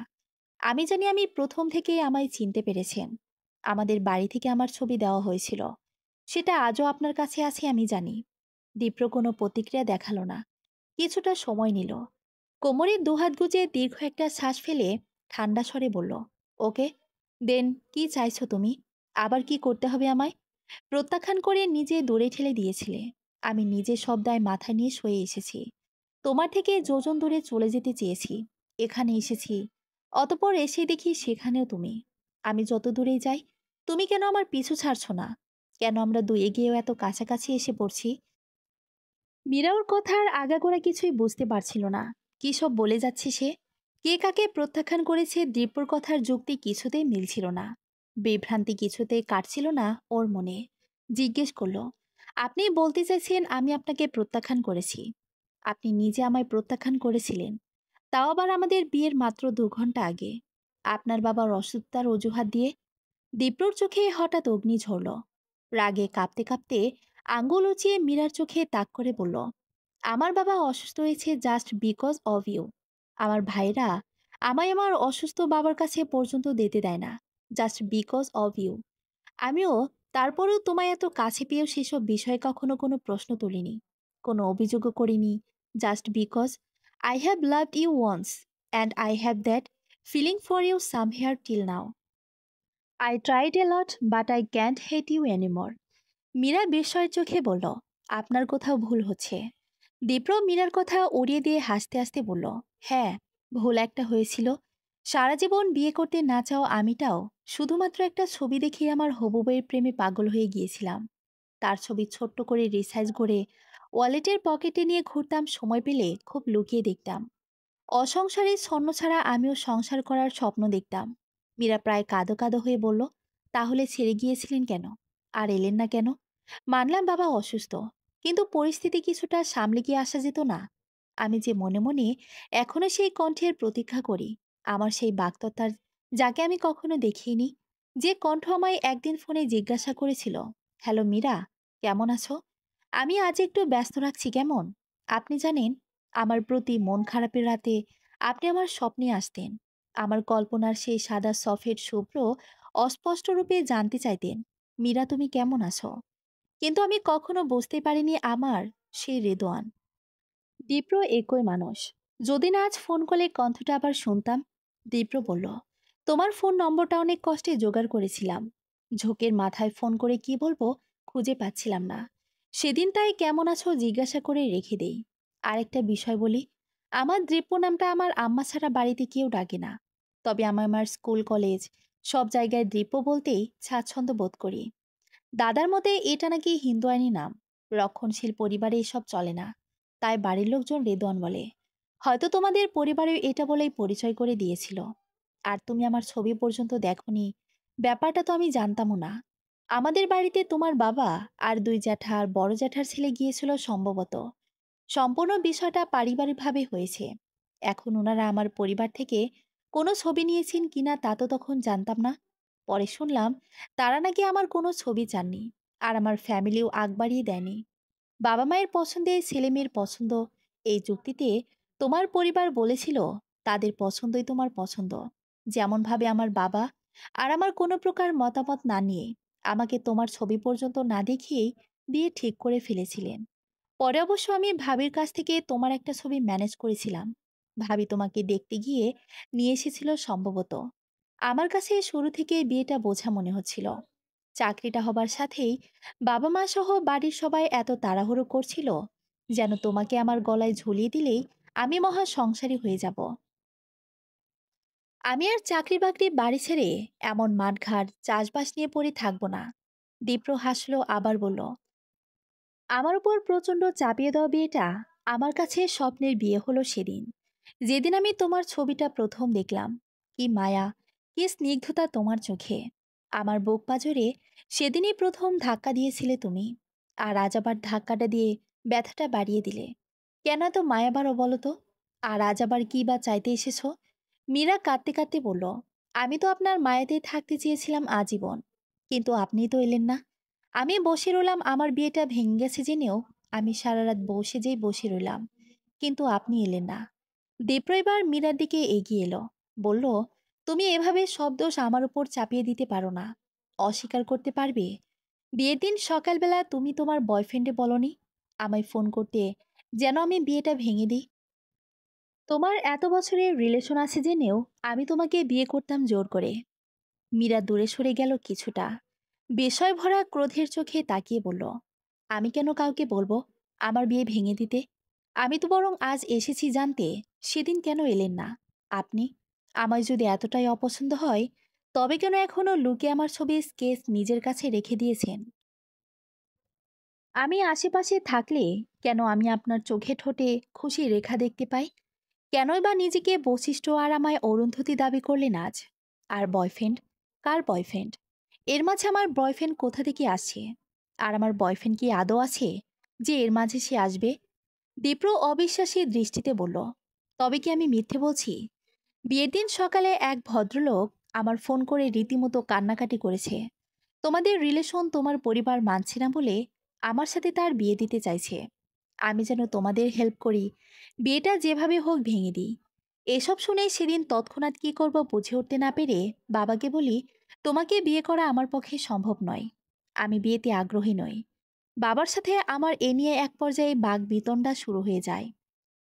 আমি জানি আমি প্রথম থেকেই আমায় চিনতে পেরেছেন। আমাদের বাড়ি থেকে আমার ছবি দেওয়া হয়েছিল। সেটা আজও আপনার কাছে আছে আমি জানি। দীপ্র কোনো প্রতিক্রিয়া দেখালো না। কিছুটা সময় নিল। কোমরে দুহাত গুজে দীর্ঘ একটা শ্বাস ফেলে ঠান্ডা স্বরে বলল, ওকে দেন, কি চাইছো তুমি? আবার কি করতে হবে আমায়? প্রত্যাখ্যান করে নিজে দৌড়ে ঠেলে দিয়েছিলে। আমি নিজে সব দায় মাথায় নিয়ে শুয়ে এসেছি। তোমার থেকে যোজন দূরে চলে যেতে চেয়েছি। এখানে এসেছি। অতপর এসে দেখি সেখানেও তুমি। আমি যত দূরেই যাই, তুমি কেন আমার পিছু ছাড়ছো না? কেন আমরা দুই এগিয়েও এত কাছাকাছি এসে পড়ছি? মীরা ওর কথার আগাগোড়া কিছুই বুঝতে পারছিল না। কি সব বলে যাচ্ছে সে? কে কাকে প্রত্যাখ্যান করেছে দীপ্যর কথার যুক্তি কিছুতেই মিলছিল না। বিভ্রান্তি কিছুতেই কাটছিল না ওর মনে। জিজ্ঞেস করলো, আপনি বলতে চাইছেন আমি আপনাকে প্রত্যাখ্যান করেছি? আপনি নিজে আমায় প্রত্যাখ্যান করেছিলেন, তাও আবার আমাদের বিয়ের মাত্র 2 ঘন্টা আগে। আপনার বাবার অসুস্থতার অজুহাত দিয়ে। দীপ্রর চোখে হঠাৎ অগ্নি ঝরল। রাগে কাঁপতে কাঁপতে আঙ্গুল উঁচিয়ে মীরার চোখে তাক করে বলল, আমার বাবা অসুস্থ হয়েছে জাস্ট বিকজ অব ইউ। আমার ভাইরা আমায় আমার অসুস্থ বাবার কাছে পর্যন্ত যেতে দেয় না, জাস্ট বিকজ অব ইউ। আমিও তারপরেও তোমায় এত কাছে পেয়েও সেসব বিষয়ে কখনো কোনো প্রশ্ন তুলিনি, কোনো অভিযোগও করিনি, just because I have loved you once and I have that feeling for you somewhere till now. I tried a lot but I can't hate you anymore. Meera বিস্ময়ের চোখে বলল, আপনার কোথাও ভুল হচ্ছে। দীপ্র মীরার কথা উড়িয়ে দিয়ে হাসতে হাসতে বলল, হ্যাঁ, ভুল একটা হয়েছিল। সারা জীবন বিয়ে করতে না চাও আমিটাও শুধুমাত্র একটা ছবি দেখে আমার হবু বউয়ের প্রেমে পাগল হয়ে গিয়েছিলাম। তার ছবি ছোট্ট করে রিসাইজ করে ওয়ালেটের পকেটে নিয়ে ঘুরতাম, সময় পেলে খুব লুকিয়ে দেখতাম। অসংসারী ছন্ন ছাড়া আমিও সংসার করার স্বপ্ন দেখতাম। মীরা প্রায় কাঁদো কাঁদো হয়ে বলল, তাহলে ছেড়ে গিয়েছিলেন কেন? আর এলেন না কেন? মানলাম বাবা অসুস্থ, কিন্তু পরিস্থিতি কিছুটা সামলে গিয়ে আসা যেত না? আমি যে মনে মনে এখনো সেই কণ্ঠের প্রতীক্ষা করি, আমার সেই বাগদত্তার, যাকে আমি কখনো দেখিনি, যে কণ্ঠ আমায় একদিন ফোনে জিজ্ঞাসা করেছিল, হ্যালো মীরা, কেমন আছো? আমি আজ একটু ব্যস্ত রাখছি কেমন? আপনি জানেন, আমার প্রতি মন খারাপের রাতে আপনি আমার স্বপ্নে আসতেন। আমার কল্পনার সেই সাদা সফেদ শুভ্র অস্পষ্ট রূপে জানতে চাইতেন, মীরা তুমি কেমন আছো? কিন্তু আমি কখনো বুঝতে পারিনি আমার সেই রেদোয়ান। দীপ্র একই মানুষ। যদি না আজ ফোন কলে কণ্ঠটা আবার শুনতাম। দীপ্র বলল, তোমার ফোন নম্বরটা অনেক কষ্টে জোগাড় করেছিলাম। ঝোঁকের মাথায় ফোন করে কি বলবো খুঁজে পাচ্ছিলাম না। সেদিন তাই কেমন আছো জিজ্ঞাসা করে রেখে দেই। আরেকটা বিষয় বলি, আমার দীপ্র নামটা আমার আম্মা ছাড়া বাড়িতে কেউ ডাকে না। তবে আমি আমার স্কুল কলেজ সব জায়গায় দীপ্র বলতেই স্বাচ্ছন্দ্য বোধ করি। দাদার মতে এটা নাকি হিন্দু আইনি নাম। রক্ষণশীল পরিবারে এসব চলে না, তাই বাড়ির লোকজন রেদওয়ান বলে। হয়তো তোমাদের পরিবারেও এটা বলেই পরিচয় করে দিয়েছিল। আর তুমি আমার ছবি পর্যন্ত দেখোনি, ব্যাপারটা তো আমি জানতামও না। আমাদের বাড়িতে তোমার বাবা আর 2 জ্যাঠা আর বড় জ্যাঠার ছেলে গিয়েছিল সম্ভবত। সম্পূর্ণ বিষয়টা পারিবারিকভাবে হয়েছে। এখন ওনারা আমার পরিবার থেকে কোনো ছবি নিয়েছেন কিনা তা তো তখন জানতাম না। পরে শুনলাম তারা নাকি আমার কোনো ছবি চাননি, আর আমার ফ্যামিলিও আগ বাড়িয়ে দেয়নি। বাবা মায়ের পছন্দে ছেলে মেয়ের পছন্দ, এই যুক্তিতে তোমার পরিবার বলেছিল তাদের পছন্দই তোমার পছন্দ। যেমনভাবে আমার বাবা আর আমার কোনো প্রকার মতামত না নিয়ে আমাকে তোমার ছবি পর্যন্ত না দেখিয়েই বিয়ে ঠিক করে ফেলেছিলেন। পরে অবশ্য আমি ভাবির কাছ থেকে তোমার একটা ছবি ম্যানেজ করেছিলাম। ভাবি তোমাকে দেখতে গিয়ে নিয়ে এসেছিল সম্ভবত। আমার কাছে শুরু থেকে বিয়েটা বোঝা মনে হচ্ছিল। চাকরিটা হবার সাথেই বাবা মা সহ বাড়ির সবাই এত তাড়াহুড়ো করছিল, যেন তোমাকে আমার গলায় ঝুলিয়ে দিলেই আমি মহা সংসারী হয়ে যাব। আমি আর চাকরি বাকরি বাড়ি ছেড়ে এমন মাঠঘাট চাষবাস নিয়ে পড়ে থাকবো না। দীপ্র হাসলো, আবার বলল, আমার উপর প্রচন্ড চাপিয়ে দেওয়া বিয়েটা আমার কাছে স্বপ্নের বিয়ে হলো সেদিন, যেদিন আমি তোমার ছবিটা প্রথম দেখলাম। কি মায়া, কি স্নিগ্ধতা তোমার চোখে! আমার বুক পাঁজরে সেদিনই প্রথম ধাক্কা দিয়েছিলে তুমি। আর আজ আবার ধাক্কাটা দিয়ে ব্যথাটা বাড়িয়ে দিলে। কেন এত মায়া বাড়ো বলো তো? আর আজ আবার কি বা চাইতে এসেছো? মীরা কাঁদতে কাঁদতে বলল, আমি তো আপনার মায়াতেই থাকতে চেয়েছিলাম আজীবন, কিন্তু আপনি তো এলেন না। আমি বসে রইলাম, আমার বিয়েটা ভেঙে গেছে জেনেও আমি সারা রাত বসে যেই বসে রইলাম, কিন্তু আপনি এলেন না। দীপ্র এবার মীরার দিকে এগিয়ে এলো, বলল, তুমি এভাবে সব দোষ আমার উপর চাপিয়ে দিতে পারো না। অস্বীকার করতে পারবে বিয়ের দিন সকালবেলা তুমি তোমার বয়ফ্রেন্ডে বলনি আমায় ফোন করতে, যেন আমি বিয়েটা ভেঙে দিই? তোমার এত বছরের রিলেশন আছে জেনেও আমি তোমাকে বিয়ে করতাম জোর করে। মীরা দূরে সরে গেল কিছুটা, বিস্ময় ভরা ক্রোধের চোখে তাকিয়ে বলল, আমি কেন কাউকে বলবো আমার বিয়ে ভেঙে দিতে? আমি তো বরং আজ এসেছি জানতে সেদিন কেন এলেন না আপনি। আমায় যদি এতটাই অপছন্দ হয়, তবে কেন এখনো লুকিয়ে আমার ছবি স্কেচ নিজের কাছে রেখে দিয়েছেন? আমি আশেপাশে থাকলে কেন আমি আপনার চোখে ঠোঁটে খুশি রেখা দেখতে পাই? কেনই বা নিজেকে বশিষ্ঠ আর আমায় অরুন্ধতী দাবি করলেন আজ? আর বয়ফ্রেন্ড? কার বয়ফ্রেন্ড? এর মাঝে আমার বয়ফ্রেন্ড কোথা থেকে আসছে? আর আমার বয়ফ্রেন্ড কি আদৌ আছে যে এর মাঝে সে আসবে? দীপ্র অবিশ্বাসী দৃষ্টিতে বলল, তবে কি আমি মিথ্যে বলছি? বিয়ের দিন সকালে এক ভদ্রলোক আমার ফোন করে রীতিমতো কান্নাকাটি করেছে। তোমাদের রিলেশন তোমার পরিবার মানছে না বলে আমার সাথে তার বিয়ে দিতে চাইছে। আমি যেন তোমাদের হেল্প করি, বিয়েটা যেভাবে হোক ভেঙে দিই। এসব শুনে সেদিন তৎক্ষণাৎ কি করব বুঝে উঠতে না পেরে বাবাকে বলি, তোমাকে বিয়ে করা আমার পক্ষে সম্ভব নয়। আমি বিয়েতে আগ্রহী নই। বাবার সাথে আমার এ নিয়ে এক পর্যায়ে বাক বিতণ্ডা শুরু হয়ে যায়।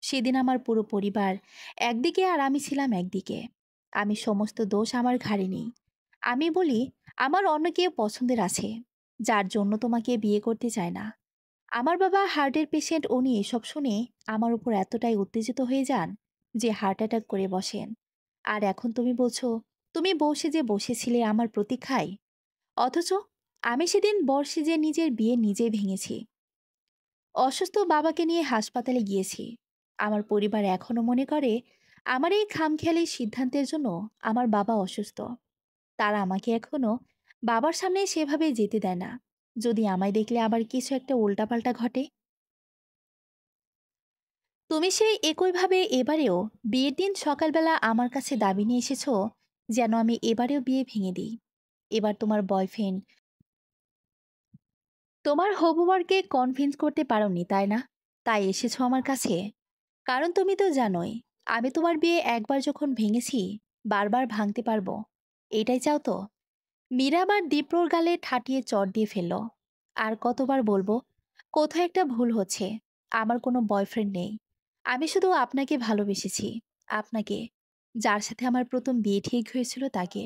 সেদিন আমার পুরো পরিবার একদিকে আর আমি ছিলাম একদিকে। আমি সমস্ত দোষ আমার ঘাড়ে নিই। আমি বলি, আমার অন্য কেউ পছন্দের আছে, যার জন্য তোমাকে বিয়ে করতে চায় না। আমার বাবা হার্টের পেশেন্ট, উনি এসব শুনে আমার উপর এতটাই উত্তেজিত হয়ে যান যে হার্ট অ্যাটাক করে বসেন। আর এখন তুমি বলছো তুমি বসে যে বসেছিলে আমার প্রতীক্ষায়, অথচ আমি সেদিন বর্ষে যে নিজের বিয়ে নিজে ভেঙেছি। অসুস্থ বাবাকে নিয়ে হাসপাতালে গিয়েছি। আমার পরিবার এখনো মনে করে আমার এই খামখেয়ালি সিদ্ধান্তের জন্য আমার বাবা অসুস্থ। তারা আমাকে এখনো বাবার সামনে সেভাবে যেতে দেয় না। যদি আমায় দেখলে আবার কিছু একটা উল্টাপাল্টা ঘটে। তুমি সেই একইভাবে এবারেও বিয়ের দিন সকালবেলা আমার কাছে দাবি নিয়ে এসেছো যেন আমি এবারেও বিয়ে ভেঙে দিই। এবার তোমার বয়ফ্রেন্ড, তোমার হবুবরকে কনভিন্স করতে পারোনি তাই না? তাই এসেছো আমার কাছে। কারণ তুমি তো জানোই আমি তোমার বিয়ে একবার যখন ভেঙেছি বারবার ভাঙতে পারবো। এটাই চাও তো? মীরা আবার দীপ্রর গালে ঠাটিয়ে চড় দিয়ে ফেলল। আর কতবার বলবো, কোথাও একটা ভুল হচ্ছে। আমার কোনো বয়ফ্রেন্ড নেই। আমি শুধু আপনাকে ভালোবেসেছি। আপনাকে, যার সাথে আমার প্রথম বিয়ে ঠিক হয়েছিল তাকে,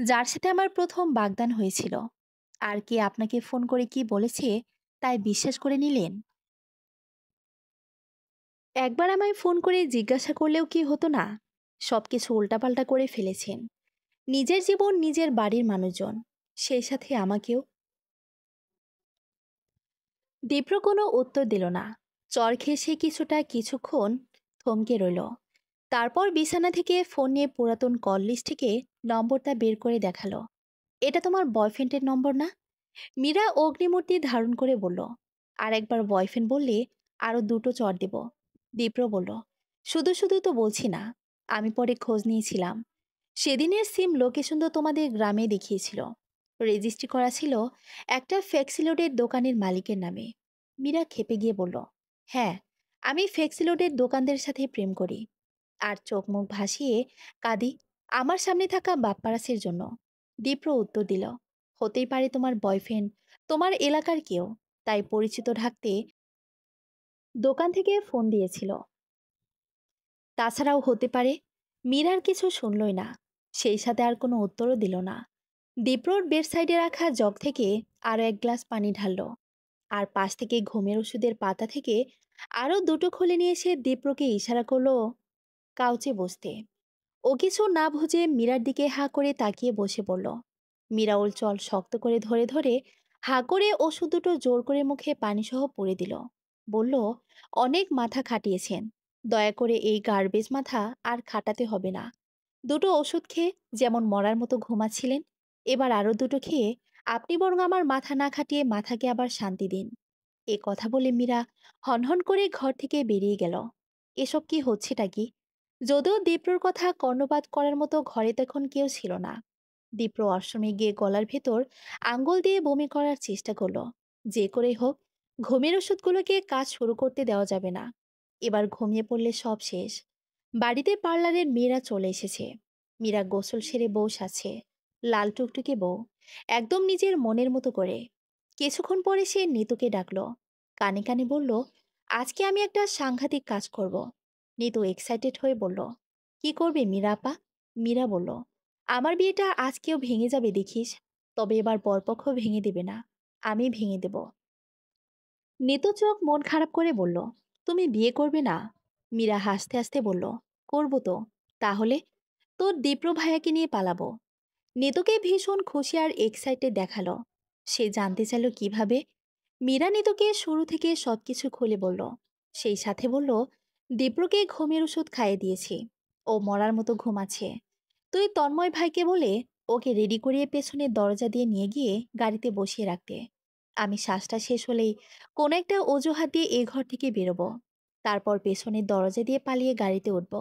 যার সাথে আমার প্রথম বাগদান হয়েছিল। আর কে আপনাকে ফোন করে কি বলেছে তাই বিশ্বাস করে নিলেন? একবার আমায় ফোন করে জিজ্ঞাসা করলেও কি হতো না? সবকিছু উল্টাপাল্টা করে ফেলেছেন। নিজের জীবন, নিজের বাড়ির মানুষজন, সেই সাথে আমাকেও। দীপ্র কোনো উত্তর দিল না। চর খেয়ে সে কিছুক্ষণ থমকে রইল। তারপর বিছানা থেকে ফোন নিয়ে পুরাতন কল লিস্ট থেকে নম্বরটা বের করে দেখালো। এটা তোমার বয়ফ্রেন্ডের নম্বর না? মীরা অগ্নিমূর্তি ধারণ করে বলল, আর একবার বয়ফ্রেন্ড বললে আরো দুটো চর দেব। দীপ্র বলল, শুধু শুধু তো বলছি না। আমি পরে খোঁজ নিয়েছিলাম। সেদিনের সিম লোকেশন তো তোমাদের গ্রামে দেখিয়েছিল। রেজিস্ট্রি করা ছিল একটা ফ্যাক্সিলোডের দোকানের মালিকের নামে। মীরা খেপে গিয়ে বলল, হ্যাঁ, আমি ফ্যাক্সিলোডের দোকানদের সাথে প্রেম করি। আর চোখ মুখ ভাসিয়ে কাঁদি আমার সামনে থাকা বাপ্পারাসের জন্য। দীপ্র উত্তর দিল, হতেই পারে তোমার বয়ফ্রেন্ড তোমার এলাকার কেউ, তাই পরিচিত ঢাকতে দোকান থেকে ফোন দিয়েছিল। তাছাড়াও হতে পারে। মীরার কিছু শুনলই না, সেই সাথে আর কোনো উত্তরও দিল না। দীপ্রর বেড সাইডে রাখা জগ থেকে আরও এক গ্লাস পানি ঢাললো। আর পাশ থেকে ঘুমের ওষুধের পাতা থেকে আরও দুটো খুলে নিয়ে এসে দীপ্রকে ইশারা করলো কাউচে বসতে। ও কিছু না বুঝে মীরার দিকে হাঁ করে তাকিয়ে বসে পড়ল। মীরা ওর চল শক্ত করে ধরে ধরে হাঁ করে ওষুধ দুটো জোর করে মুখে পানিসহ পুরে দিল। বলল, অনেক মাথা খাটিয়েছেন, দয়া করে এই গার্বেজ মাথা আর খাটাতে হবে না। দুটো ওষুধ খেয়ে যেমন মরার মতো ঘুমাচ্ছিলেন, এবার আরো দুটো খেয়ে আপনি বরং আমার মাথা না খাটিয়ে মাথাকে আবার শান্তি দিন। এ কথা বলে মীরা হনহন করে ঘর থেকে বেরিয়ে গেল। এসব কি হচ্ছেটা কি? যদিও দীপ্রর কথা কর্ণপাত করার মতো ঘরে তখন কেউ ছিল না। দীপ্র অশ্রমে গিয়ে গলার ভেতর আঙ্গুল দিয়ে বমি করার চেষ্টা করলো। যে করেই হোক, ঘুমের ওষুধগুলোকে কাজ শুরু করতে দেওয়া যাবে না। এবার ঘুমিয়ে পড়লে সব শেষ। বাড়িতে পার্লারের মেয়েরা চলে এসেছে। মীরা গোসল সেরে বউস আছে, লাল টুকটুকে বউ, একদম নিজের মনের মতো করে। কিছুক্ষণ পরে সে নিতুকে ডাকলো, কানে কানে বলল, আজকে আমি একটা সাংঘাতিক কাজ করব। নিতু এক্সাইটেড হয়ে বলল, কি করবে মীরা আপা? মীরা বলল, আমার বিয়েটা আজকেও ভেঙে যাবে দেখিস, তবে এবার বরপক্ষ ভেঙে দেবে না, আমি ভেঙে দেব। নিতু চোখ মন খারাপ করে বলল, তুমি বিয়ে করবে না? মীরা হাসতে হাসতে বলল, করব তো। তাহলে তোর দীপ্র ভাইয়াকে নিয়ে পালাবো। নিতুকে ভীষণ খুশি আর এক্সাইটেড দেখালো। সে জানতে চাইল কিভাবে। মীরা নিতুকে শুরু থেকে সবকিছু খুলে বলল। সেই সাথে বলল, দীপ্রকে ঘুমের ওষুধ খাইয়ে দিয়েছি, ও মরার মতো ঘুমাচ্ছে। তুই তন্ময় ভাইকে বলে ওকে রেডি করিয়ে পেছনের দরজা দিয়ে নিয়ে গিয়ে গাড়িতে বসিয়ে রাখতে। আমি শ্বাসটা শেষ হলেই কোনো একটা অজুহাত দিয়ে এ ঘর থেকে বেরোবো। তারপর পেছনের দরজা দিয়ে পালিয়ে গাড়িতে উঠব।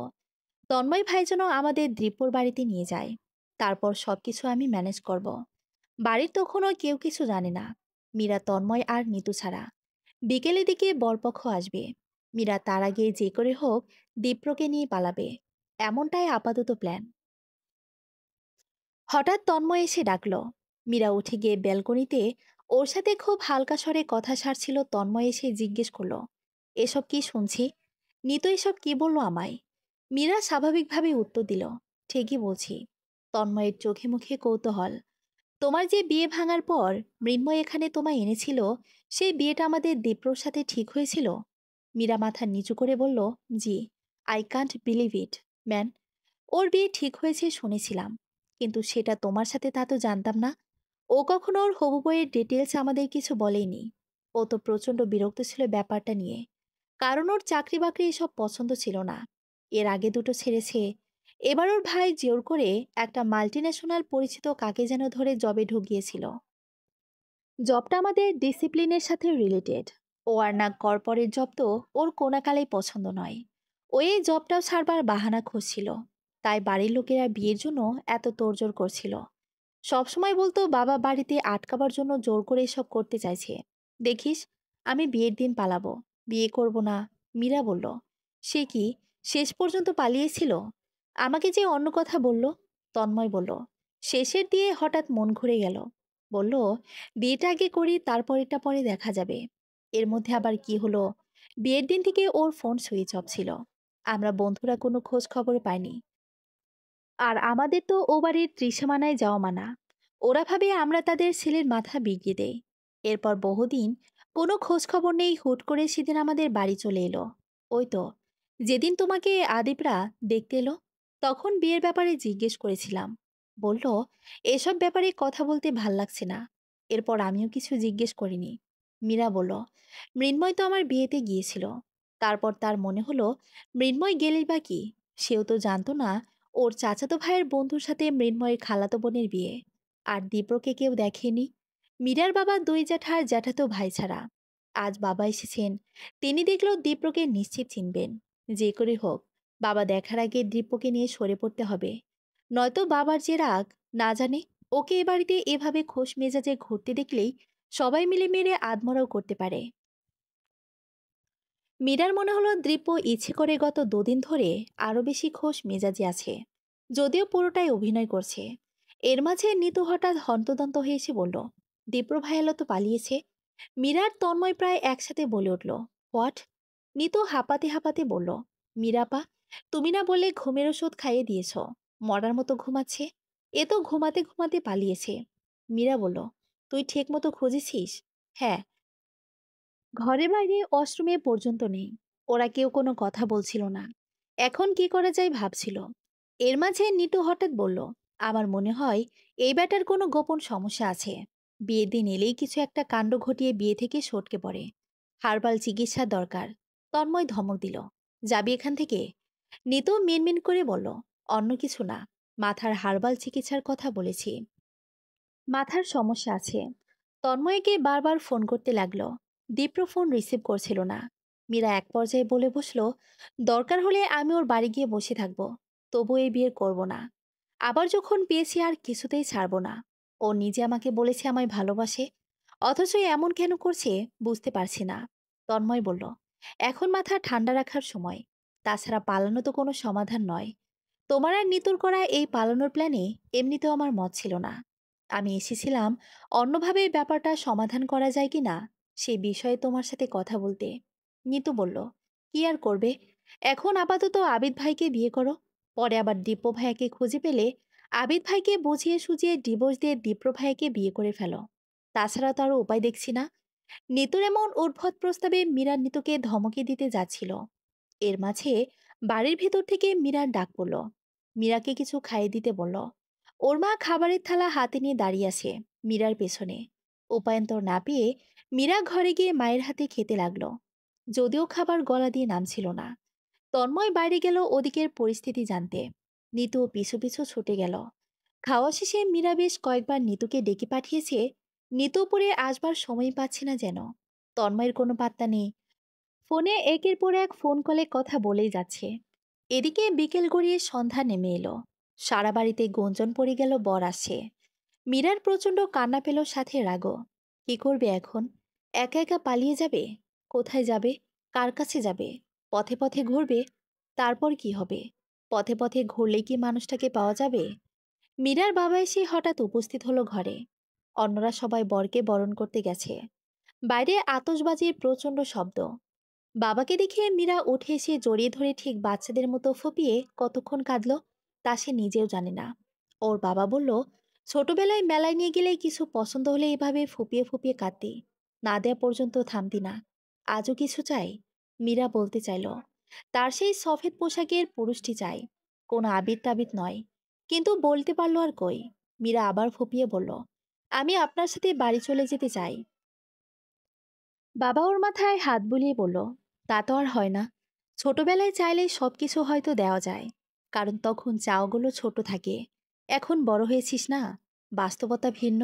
তন্ময় ভাই যেন আমাদের দীপ্রর বাড়িতে নিয়ে যায়। তারপর সবকিছু আমি ম্যানেজ করব। বাড়ির তখনও কেউ কিছু জানে না, মীরা, তন্ময় আর নিতু ছাড়া। বিকেলের দিকে বরপক্ষ আসবে। মীরা তার আগে যে করে হোক দীপ্রকে নিয়ে পালাবে, এমনটাই আপাতত প্ল্যান। হঠাৎ তন্ময় এসে ডাকলো। মীরা উঠে গিয়ে ব্যালকনিতে ওর সাথে খুব হালকা স্বরে কথা সারছিল। তন্ময় এসে জিজ্ঞেস করলো, এসব কি শুনছি? নিতু এসব কি বললো আমায়? মীরা স্বাভাবিকভাবে উত্তর দিল, ঠিকই বলছি। তন্ময়ের চোখে মুখে কৌতূহল। তোমার যে বিয়ে ভাঙার পর মৃন্ময় এখানে তোমায় এনেছিল, সেই বিয়েটা আমাদের দীপ্রর সাথে ঠিক হয়েছিল? মীরা মাথা নিচু করে বলল, জি। I can't believe it, man. ওর বিয়ে ঠিক হয়েছে শুনেছিলাম, কিন্তু সেটা তোমার সাথে তা তো জানতাম না। ও কখনো ওর হবু বইয়ের ডিটেলস আমাদের কিছু বলেনি। ও তো প্রচণ্ড বিরক্ত ছিল ব্যাপারটা নিয়ে, কারণ ওর চাকরি বাকরি এসব পছন্দ ছিল না। এর আগে দুটো ছেড়েছে। এবার ওর ভাই জোর করে একটা মাল্টিন্যাশনাল পরিচিত কাকে যেন ধরে জবে ঢুকিয়েছিল। জবটা আমাদের ডিসিপ্লিনের সাথে রিলেটেড। ও আর না কর্পোরেট জব তো ওর কোনাকালেই পছন্দ নয়। ও এই জবটাও ছাড়বার বাহানা খুঁজছিল। তাই বাড়ির লোকেরা বিয়ের জন্য এত তোড়জোড় করছিল। সবসময় বলতো বাবা বাড়িতে আটকাবার জন্য জোর করে এসব করতে চাইছে। দেখিস, আমি বিয়ের দিন পালাবো, বিয়ে করব না। মীরা বলল, সে কি, শেষ পর্যন্ত পালিয়েছিল? আমাকে যে অন্য কথা বলল। তন্ময় বলল, শেষের দিয়ে হঠাৎ মন ঘুরে গেল। বলল, বিয়েটা আগে করি, তারপর এটা পরে দেখা যাবে। এর মধ্যে আবার কি হলো? বিয়ের দিন থেকে ওর ফোন সুইচ অফ ছিল। আমরা বন্ধুরা কোনো খোঁজ খবর পাইনি। আর আমাদের তো ও বাড়ির ত্রিসীমানায় যাওয়া মানা। ওরা ভাবে আমরা তাদের ছেলের মাথা বিগড়ে দেই। এরপর বহুদিন কোনো খোঁজ খবর নেই, হুট করে সেদিন আমাদের বাড়ি চলে এলো। ওই তো, যেদিন তোমাকে আদিপরা দেখতে এলো, তখন বিয়ের ব্যাপারে জিজ্ঞেস করেছিলাম। বলল, এসব ব্যাপারে কথা বলতে ভাল লাগছে না। এরপর আমিও কিছু জিজ্ঞেস করিনি। মীরা বলল, মৃন্ময় তো আমার বিয়েতে গিয়েছিল। তারপর তার মনে হলো, মৃন্ময় গেলেই বা কি, সেও তো জানতো না ওর চাচাতো ভাইয়ের বন্ধুর সাথে মৃন্ময়ের খালাতো বোনের বিয়ে। আর দীপ্রকে কেউ দেখেনি। মীরার বাবা দুই জ্যাঠার জ্যাঠাতো ভাই ছাড়া। আজ বাবা এসেছেন, তিনি দেখলেও দীপ্রকে নিশ্চিত চিনবেন। যে করে হোক, বাবা দেখার আগে দীপ্রকে নিয়ে সরে পড়তে হবে। নয়তো বাবার যে রাগ, না জানে ওকে এ বাড়িতে এভাবে খোশ মেজাজে ঘুরতে দেখলেই সবাই মিলে মেরে আধমরাও করতে পারে। মীরার মনে হলো দীপ্য ইচ্ছে করে গত দুদিন ধরে আরো বেশি খোশ মেজাজে আছে, যদিও পুরোটাই অভিনয় করছে। এর মাঝে নিতু হঠাৎ হন্তদন্ত হয়ে এসে বলল, দীপ্র ভাইয়ালো তো পালিয়েছে। মীরার তন্ময় প্রায় একসাথে বলে উঠল, হোয়াট? নিতু হাঁপাতে হাঁপাতে বলল, মীরাপা, তুমি না বললে ঘুমের ওষুধ খাইয়ে দিয়েছ, মরার মতো ঘুমাচ্ছে। এ তো ঘুমাতে ঘুমাতে পালিয়েছে। মীরা বলল, তুই ঠিক মতো খুঁজেছিস? হ্যাঁ, ঘরে বাইরে অশ্রমে পর্যন্ত নেই। ওরা কেউ কোনো কথা বলছিল না। এখন কি করা যায় ভাবছিল। এর মাঝে নিতু হঠাৎ বলল, আমার মনে হয় এই ব্যাটার কোনো গোপন সমস্যা আছে। বিয়ের দিন এলেই কিছু একটা কাণ্ড ঘটিয়ে বিয়ে থেকে সটকে পড়ে। হার্বাল চিকিৎসা দরকার। তন্ময় ধমক দিল, যাবি এখান থেকে। নিতু মিনমিন করে বলল, অন্য কিছু না, মাথার হার্বাল চিকিৎসার কথা বলেছি। মাথার সমস্যা আছে। তন্ময়কে বারবার ফোন করতে লাগলো। দীপ্র ফোন রিসিভ করছিল না। মীরা এক পর্যায়ে বলে বসলো, দরকার হলে আমি ওর বাড়ি গিয়ে বসে থাকবো, তবু এই বিয়ে করব না। আবার যখন পেয়েছি আর কিছুতেই ছাড়বো না। ও নিজে আমাকে বলেছে আমায় ভালোবাসে, অথচ এমন কেন করছে বুঝতে পারছি না। তন্ময় বলল, এখন মাথা ঠান্ডা রাখার সময়। তাছাড়া পালানো তো কোনো সমাধান নয়। তোমার আর নিতুর করা এই পালানোর প্ল্যানে এমনিতেও আমার মত ছিল না। আমি এসেছিলাম অন্যভাবে ব্যাপারটা সমাধান করা যায় কি না সেই বিষয়ে তোমার সাথে কথা বলতে। নিতু বলল, কি আর করবে, এখন আপাতত আবিদ ভাইকে বিয়ে করো। পরে আবার দীপ্য ভাইয়াকে খুঁজে পেলে আবিদ ভাইকে বুঝিয়ে সুঝিয়ে ডিভোর্স দিয়ে দীপ্র ভাইয়াকে বিয়ে করে ফেলো। তাছাড়া তো আরও উপায় দেখছি না। নিতুর এমন উদ্ভট প্রস্তাবে মীরা নিতুকে ধমকে দিতে যাচ্ছিল। এর মাঝে বাড়ির ভেতর থেকে মীরার ডাক পড়ল। মীরাকে কিছু খাইয়ে দিতে বলল। ওর মা খাবারের থালা হাতে নিয়ে দাঁড়িয়ে আছে মীরার পেছনে। উপায়ন্তর না পেয়ে মীরা ঘরে গিয়ে মায়ের হাতে খেতে লাগলো। যদিও খাবার গলা দিয়ে নামছিল না। তন্ময় বাইরে গেল ওদিকের পরিস্থিতি জানতে। নিতু পিছু পিছু ছুটে গেল। খাওয়া শেষে মীরা বেশ কয়েকবার নিতুকে ডেকে পাঠিয়েছে। নিতু উপরে আসবার সময় পাচ্ছে না যেন। তন্ময়ের কোনো পাত্তা নেই। ফোনে একের পর এক ফোন কলে কথা বলেই যাচ্ছে। এদিকে বিকেল গড়িয়ে সন্ধ্যা নেমে এলো। সারা বাড়িতে গুঞ্জন পড়ে গেল বর আসছে। মীরার প্রচণ্ড কান্না পেল, সাথে রাগও। কি করবে এখন? একা একা পালিয়ে যাবে? কোথায় যাবে? কার কাছে যাবে? পথে পথে ঘুরবে? তারপর কি হবে? পথে পথে ঘুরলেই কি মানুষটাকে পাওয়া যাবে? মীরার বাবা এসে হঠাৎ উপস্থিত হলো ঘরে। অন্যরা সবাই বরকে বরণ করতে গেছে। বাইরে আতশবাজির প্রচণ্ড শব্দ। বাবাকে দেখে মীরা উঠে এসে জড়িয়ে ধরে ঠিক বাচ্চাদের মতো ফুপিয়ে কতক্ষণ কাঁদল তা সে নিজেও জানে না। ওর বাবা বলল, ছোটবেলায় মেলায় নিয়ে গেলে কিছু পছন্দ হলে এভাবে ফুপিয়ে ফুপিয়ে কাঁদতি, না দেয়া পর্যন্ত থামতি না। আজও কিছু চাই? মীরা বলতে চাইল। তার সেই সফেদ পোশাকের পুরুষটি চাই, কোনো আবির টাবির নয়। কিন্তু বলতে পারলো আর কই। মীরা আবার ফুপিয়ে বলল, আমি আপনার সাথে বাড়ি চলে যেতে চাই। বাবা ওর মাথায় হাত বুলিয়ে বলল, তা তো আর হয় না। ছোটবেলায় চাইলে সবকিছু হয়তো দেওয়া যায়, কারণ তখন চাওয়াগুলো ছোট থাকে। এখন বড় হয়েছিস না, বাস্তবতা ভিন্ন।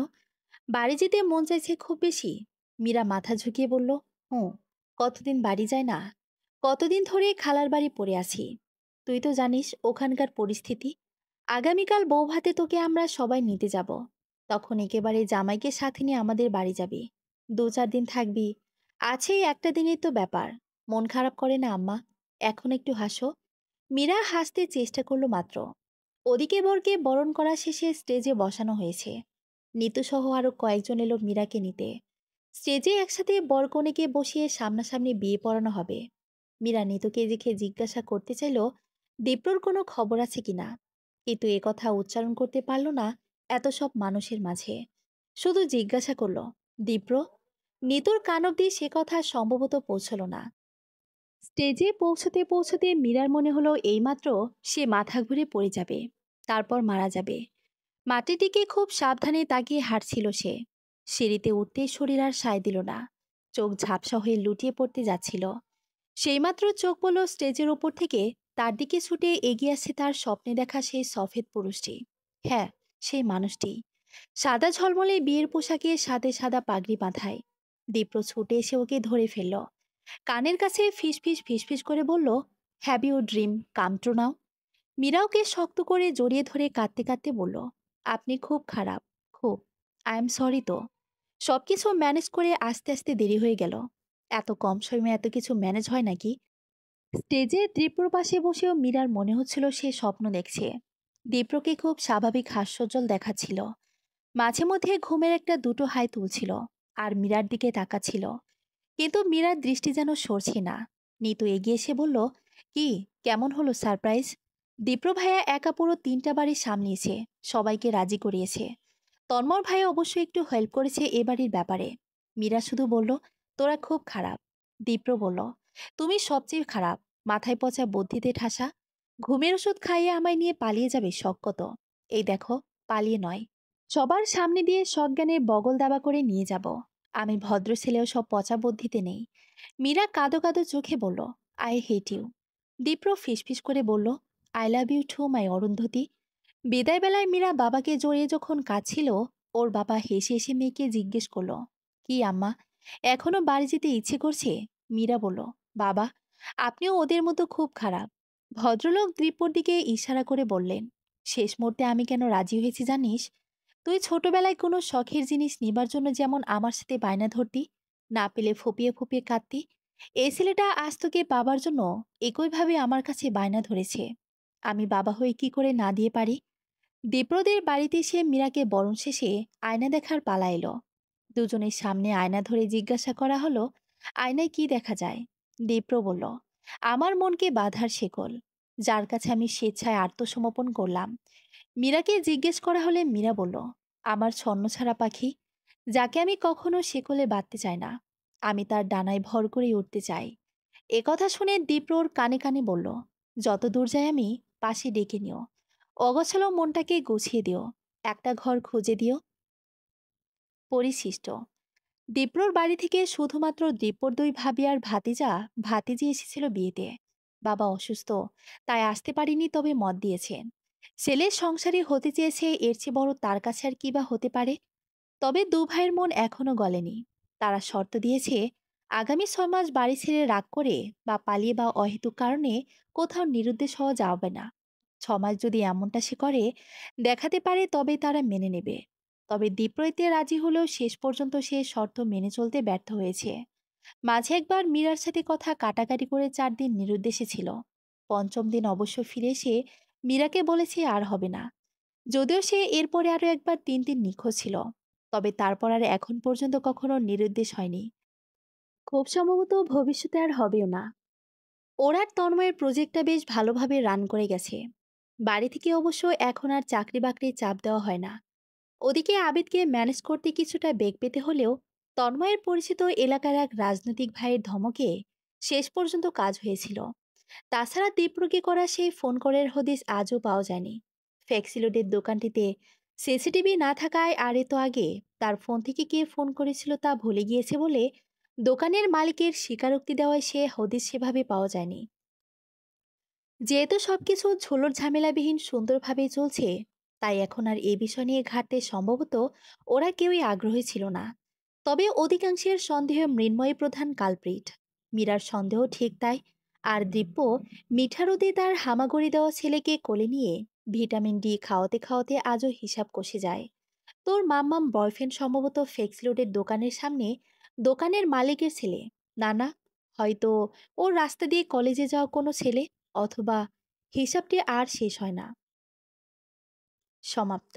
বাড়ি যেতে মন চাইছে খুব বেশি। মীরা মাথা ঝুঁকিয়ে বলল, হুঁ। কতদিন বাড়ি যায় না? কতদিন ধরে খালার বাড়ি পড়ে আছি। তুই তো জানিস ওখানকার পরিস্থিতি। আগামীকাল বউ ভাতে তোকে আমরা সবাই নিতে যাব। তখন একেবারে জামাইকে সাথে নিয়ে আমাদের বাড়ি যাবি। 2-4 দিন থাকবি। আছেই একটা দিনের তো ব্যাপার। মন খারাপ করে না আম্মা? এখন একটু হাসো। মীরা হাসতে চেষ্টা করলো মাত্র। ওদিকে বরকে বরণ করা শেষে স্টেজে বসানো হয়েছে। নিতুসহ আরো কয়েকজন এলো মীরাকে নিতে। স্টেজে একসাথে বর কনেকে বসিয়ে সামনাসামনি বিয়ে পড়ানো হবে। মীরা নিতুকে দেখে জিজ্ঞাসা করতে চাইল, দীপ্রর কোনো খবর আছে কিনা, কিন্তু এ কথা উচ্চারণ করতে পারল না এত সব মানুষের মাঝে। শুধু জিজ্ঞাসা করল, দীপ্র? নিতুর কান অব্দি সে কথা সম্ভবত পৌঁছল না। স্টেজে পৌঁছতে পৌঁছতে মীরার মনে হলো এইমাত্র সে মাথা ঘুরে পড়ে যাবে, তারপর মারা যাবে। মাটির দিকে খুব সাবধানে তাকিয়ে হাঁটছিল সে। সিঁড়িতে উঠতে শরীর আর সায় দিল না। চোখ ঝাপসা হয়ে লুটিয়ে পড়তে যাচ্ছিল। সেইমাত্র চোখ পড়ল স্টেজের উপর থেকে তার দিকে ছুটে এগিয়ে আসছে তার স্বপ্নে দেখা সেই সফেদ পুরুষটি। হ্যাঁ, সেই মানুষটি। সাদা ঝলমলে বিয়ের পোশাকে সাদে সাদা পাগড়ি বাঁধায়। দীপ্র ছুটে এসে ওকে ধরে ফেলল। কানের কাছে ফিসফিস ফিসফিস করে বলল, have you dream come true now? Meera ওকে শক্ত করে জড়িয়ে ধরে কাঁদতে কাঁদতে বলল, আপনি খুব খারাপ, খুব। আই এম সরি তো। সবকিছু ম্যানেজ করে আস্তে আস্তে দেরি হয়ে গেল। এত কম সময়ে এত কিছু ম্যানেজ হয় নাকি? স্টেজে দীপ্রর পাশে বসেও মীরার মনে হচ্ছিল সে স্বপ্ন দেখছে। দীপ্রকে খুব স্বাভাবিক হাস্যজ্জ্বল দেখাচ্ছিল। মাঝে মধ্যে ঘুমের একটা দুটো হাই তুলছিল আর মীরার দিকে তাকাচ্ছিল। কিন্তু মীরার দৃষ্টি যেন সরছে না। নিতু এগিয়ে এসে বলল, কি, কেমন হলো সারপ্রাইজ? দীপ্র ভাইয়া একা পুরো 3টা বাড়ি সামলিয়েছে, সবাইকে রাজি করিয়েছে। তন্ময় ভাইয়া অবশ্যই একটু হেল্প করেছে এ বাড়ির ব্যাপারে। মীরা শুধু বলল, তোরা খুব খারাপ। দীপ্র বলল, তুমি সবচেয়ে খারাপ, মাথায় পচা বুদ্ধিতে ঠাসা। ঘুমের ওষুধ খাইয়ে আমায় নিয়ে পালিয়ে যাবে শখ কত। এই দেখো, পালিয়ে নয়, সবার সামনে দিয়ে সজ্ঞানের বগল দাবা করে নিয়ে যাব। আমি ভদ্র ছেলেও সব পচা বুদ্ধিতে নেই। মীরা কাঁদো কাঁদো চোখে বলল, আই হেট ইউ। দীপ্র ফিসফিস করে বলল, I love you too my Arundhati. বিদায় বেলায় মীরা বাবাকে জড়িয়ে যখন কাঁদছিল, ওর বাবা হেসে হেসে মেয়েকে জিজ্ঞেস করলো, কি আম্মা, এখনো বাড়ি যেতে ইচ্ছে করছে? মীরা বলল, বাবা, আপনিও ওদের মতো খুব খারাপ। ভদ্রলোক দীপ্রর দিকে ইশারা করে বললেন, শেষ মুহূর্তে আমি কেন রাজি হয়েছি জানিস? তুই ছোটবেলায় কোনো শখের জিনিস নেবার জন্য যেমন আমার সাথে বায়না ধরতি, না পেলে ফুপিয়ে ফুপিয়ে কাঁদতি, এই ছেলেটা আজ তোকে পাবার জন্য একইভাবে আমার কাছে বায়না ধরেছে। আমি বাবা হয়ে কি করে না দিয়ে পারি? দীপ্রদের বাড়িতে এসে মীরাকে বরণ শেষে আয়না দেখার পালা এলো। দুজনের সামনে আয়না ধরে জিজ্ঞাসা করা হলো, আয়নায় কি দেখা যায়? দীপ্র বলল, আমার মনকে বাঁধার শেকল, যার কাছে আমি স্বেচ্ছায় আত্মসমর্পণ করলাম। মীরাকে জিজ্ঞেস করা হলে মীরা বলল, আমার ছন্নছাড়া পাখি, যাকে আমি কখনো শেকলে বাঁধতে চাই না। আমি তার ডানায় ভর করে উঠতে চাই। একথা শুনে দীপ্রর কানে কানে বলল, যত দূর যাই আমি পাশে ডেকে নিও, অগোছালো মনটাকে গুছিয়ে দিও, একটা ঘর খুঁজে দিও। পরিশিষ্ট। দীপ্রর বাড়ি থেকে শুধুমাত্র দীপ্রর দুই ভাবি আর ভাতিজি এসেছিল বিয়েতে। বাবা অসুস্থ, তাই আসতে পারিনি, তবে মত দিয়েছেন। ছেলের সংসারী হতে চেয়েছে, এর চেয়ে বড় তার কাছে আর কি বা হতে পারে। তবে দু ভাইয়ের মন এখনো গলেনি। তারা শর্ত দিয়েছে, আগামী 6 মাস বাড়ি ছেড়ে রাগ করে বা পালিয়ে বা অহেতুক কারণে কোথাও নিরুদ্দেশ হওয়া যাবে না। 6 মাস যদি এমনটা সে করে দেখাতে পারে, তবে তারা মেনে নেবে। তবে দ্বীপ্রয়তে রাজি হলেও শেষ পর্যন্ত সে শর্ত মেনে চলতে ব্যর্থ হয়েছে। মাঝে একবার মীরার সাথে কথা কাটাকাটি করে 4 দিন নিরুদ্দেশে ছিল। পঞ্চম দিন অবশ্য ফিরে এসে মীরাকে বলেছে আর হবে না। যদিও সে এরপরে আরো একবার 3 দিন নিখোঁজ ছিল, তবে তারপর আর এখন পর্যন্ত কখনো নিরুদ্দেশ হয়নি। খুব সম্ভবত ভবিষ্যতে আর হবেও না। ওর আর তন্ময়ের প্রজেক্টটা বেশ ভালোভাবে রান করে গেছে। বাড়ি থেকে অবশ্য এখন আর চাকরি বাকরির চাপ দেওয়া হয় না। ওদিকে আবিদকে ম্যানেজ করতে কিছুটা বেগ পেতে হলেও তন্ময়ের পরিচিত এলাকার এক রাজনৈতিক ভাইয়ের ধমকে শেষ পর্যন্ত কাজ হয়েছিল। তাছাড়া তীব্রকে করা সেই ফোন কলের হদিস আজও পাওয়া যায়নি। ফ্যাক্সিলোডের দোকানটিতে সিসিটিভি না থাকায় আর এত আগে তার ফোন থেকে কে ফোন করেছিল তা ভুলে গিয়েছে বলে দোকানের মালিকের স্বীকারোক্তি দেওয়ায় সে হদিস সেভাবে পাওয়া যায়নি। যেহেতু সবকিছু ঝোলর ঝামেলাবিহীন সুন্দরভাবেই চলছে, তাই এখন আর এ বিষয় নিয়ে ঘাটতে সম্ভবত ওরা কেউই আগ্রহী ছিল না। তবে অধিকাংশের সন্দেহ মৃন্ময়ী প্রধান কালপ্রিট। মীরার সন্দেহ ঠিক তাই। আর দিব্য মিঠারুদি তার হামাগুড়ি দেওয়া ছেলেকে কোলে নিয়ে ভিটামিন ডি খাওয়াতে খাওয়াতে আজও হিসাব কষে যায়। তোর মাম্মাম বয়ফ্রেন্ড সম্ভবত ফেক্সলোডের দোকানের সামনে দোকানের মালিকের ছেলে। না না, হয়তো ওর রাস্তা দিয়ে কলেজে যাওয়া কোনো ছেলে, অথবা হিসাবটি আর শেষ হয় না। সমাপ্ত।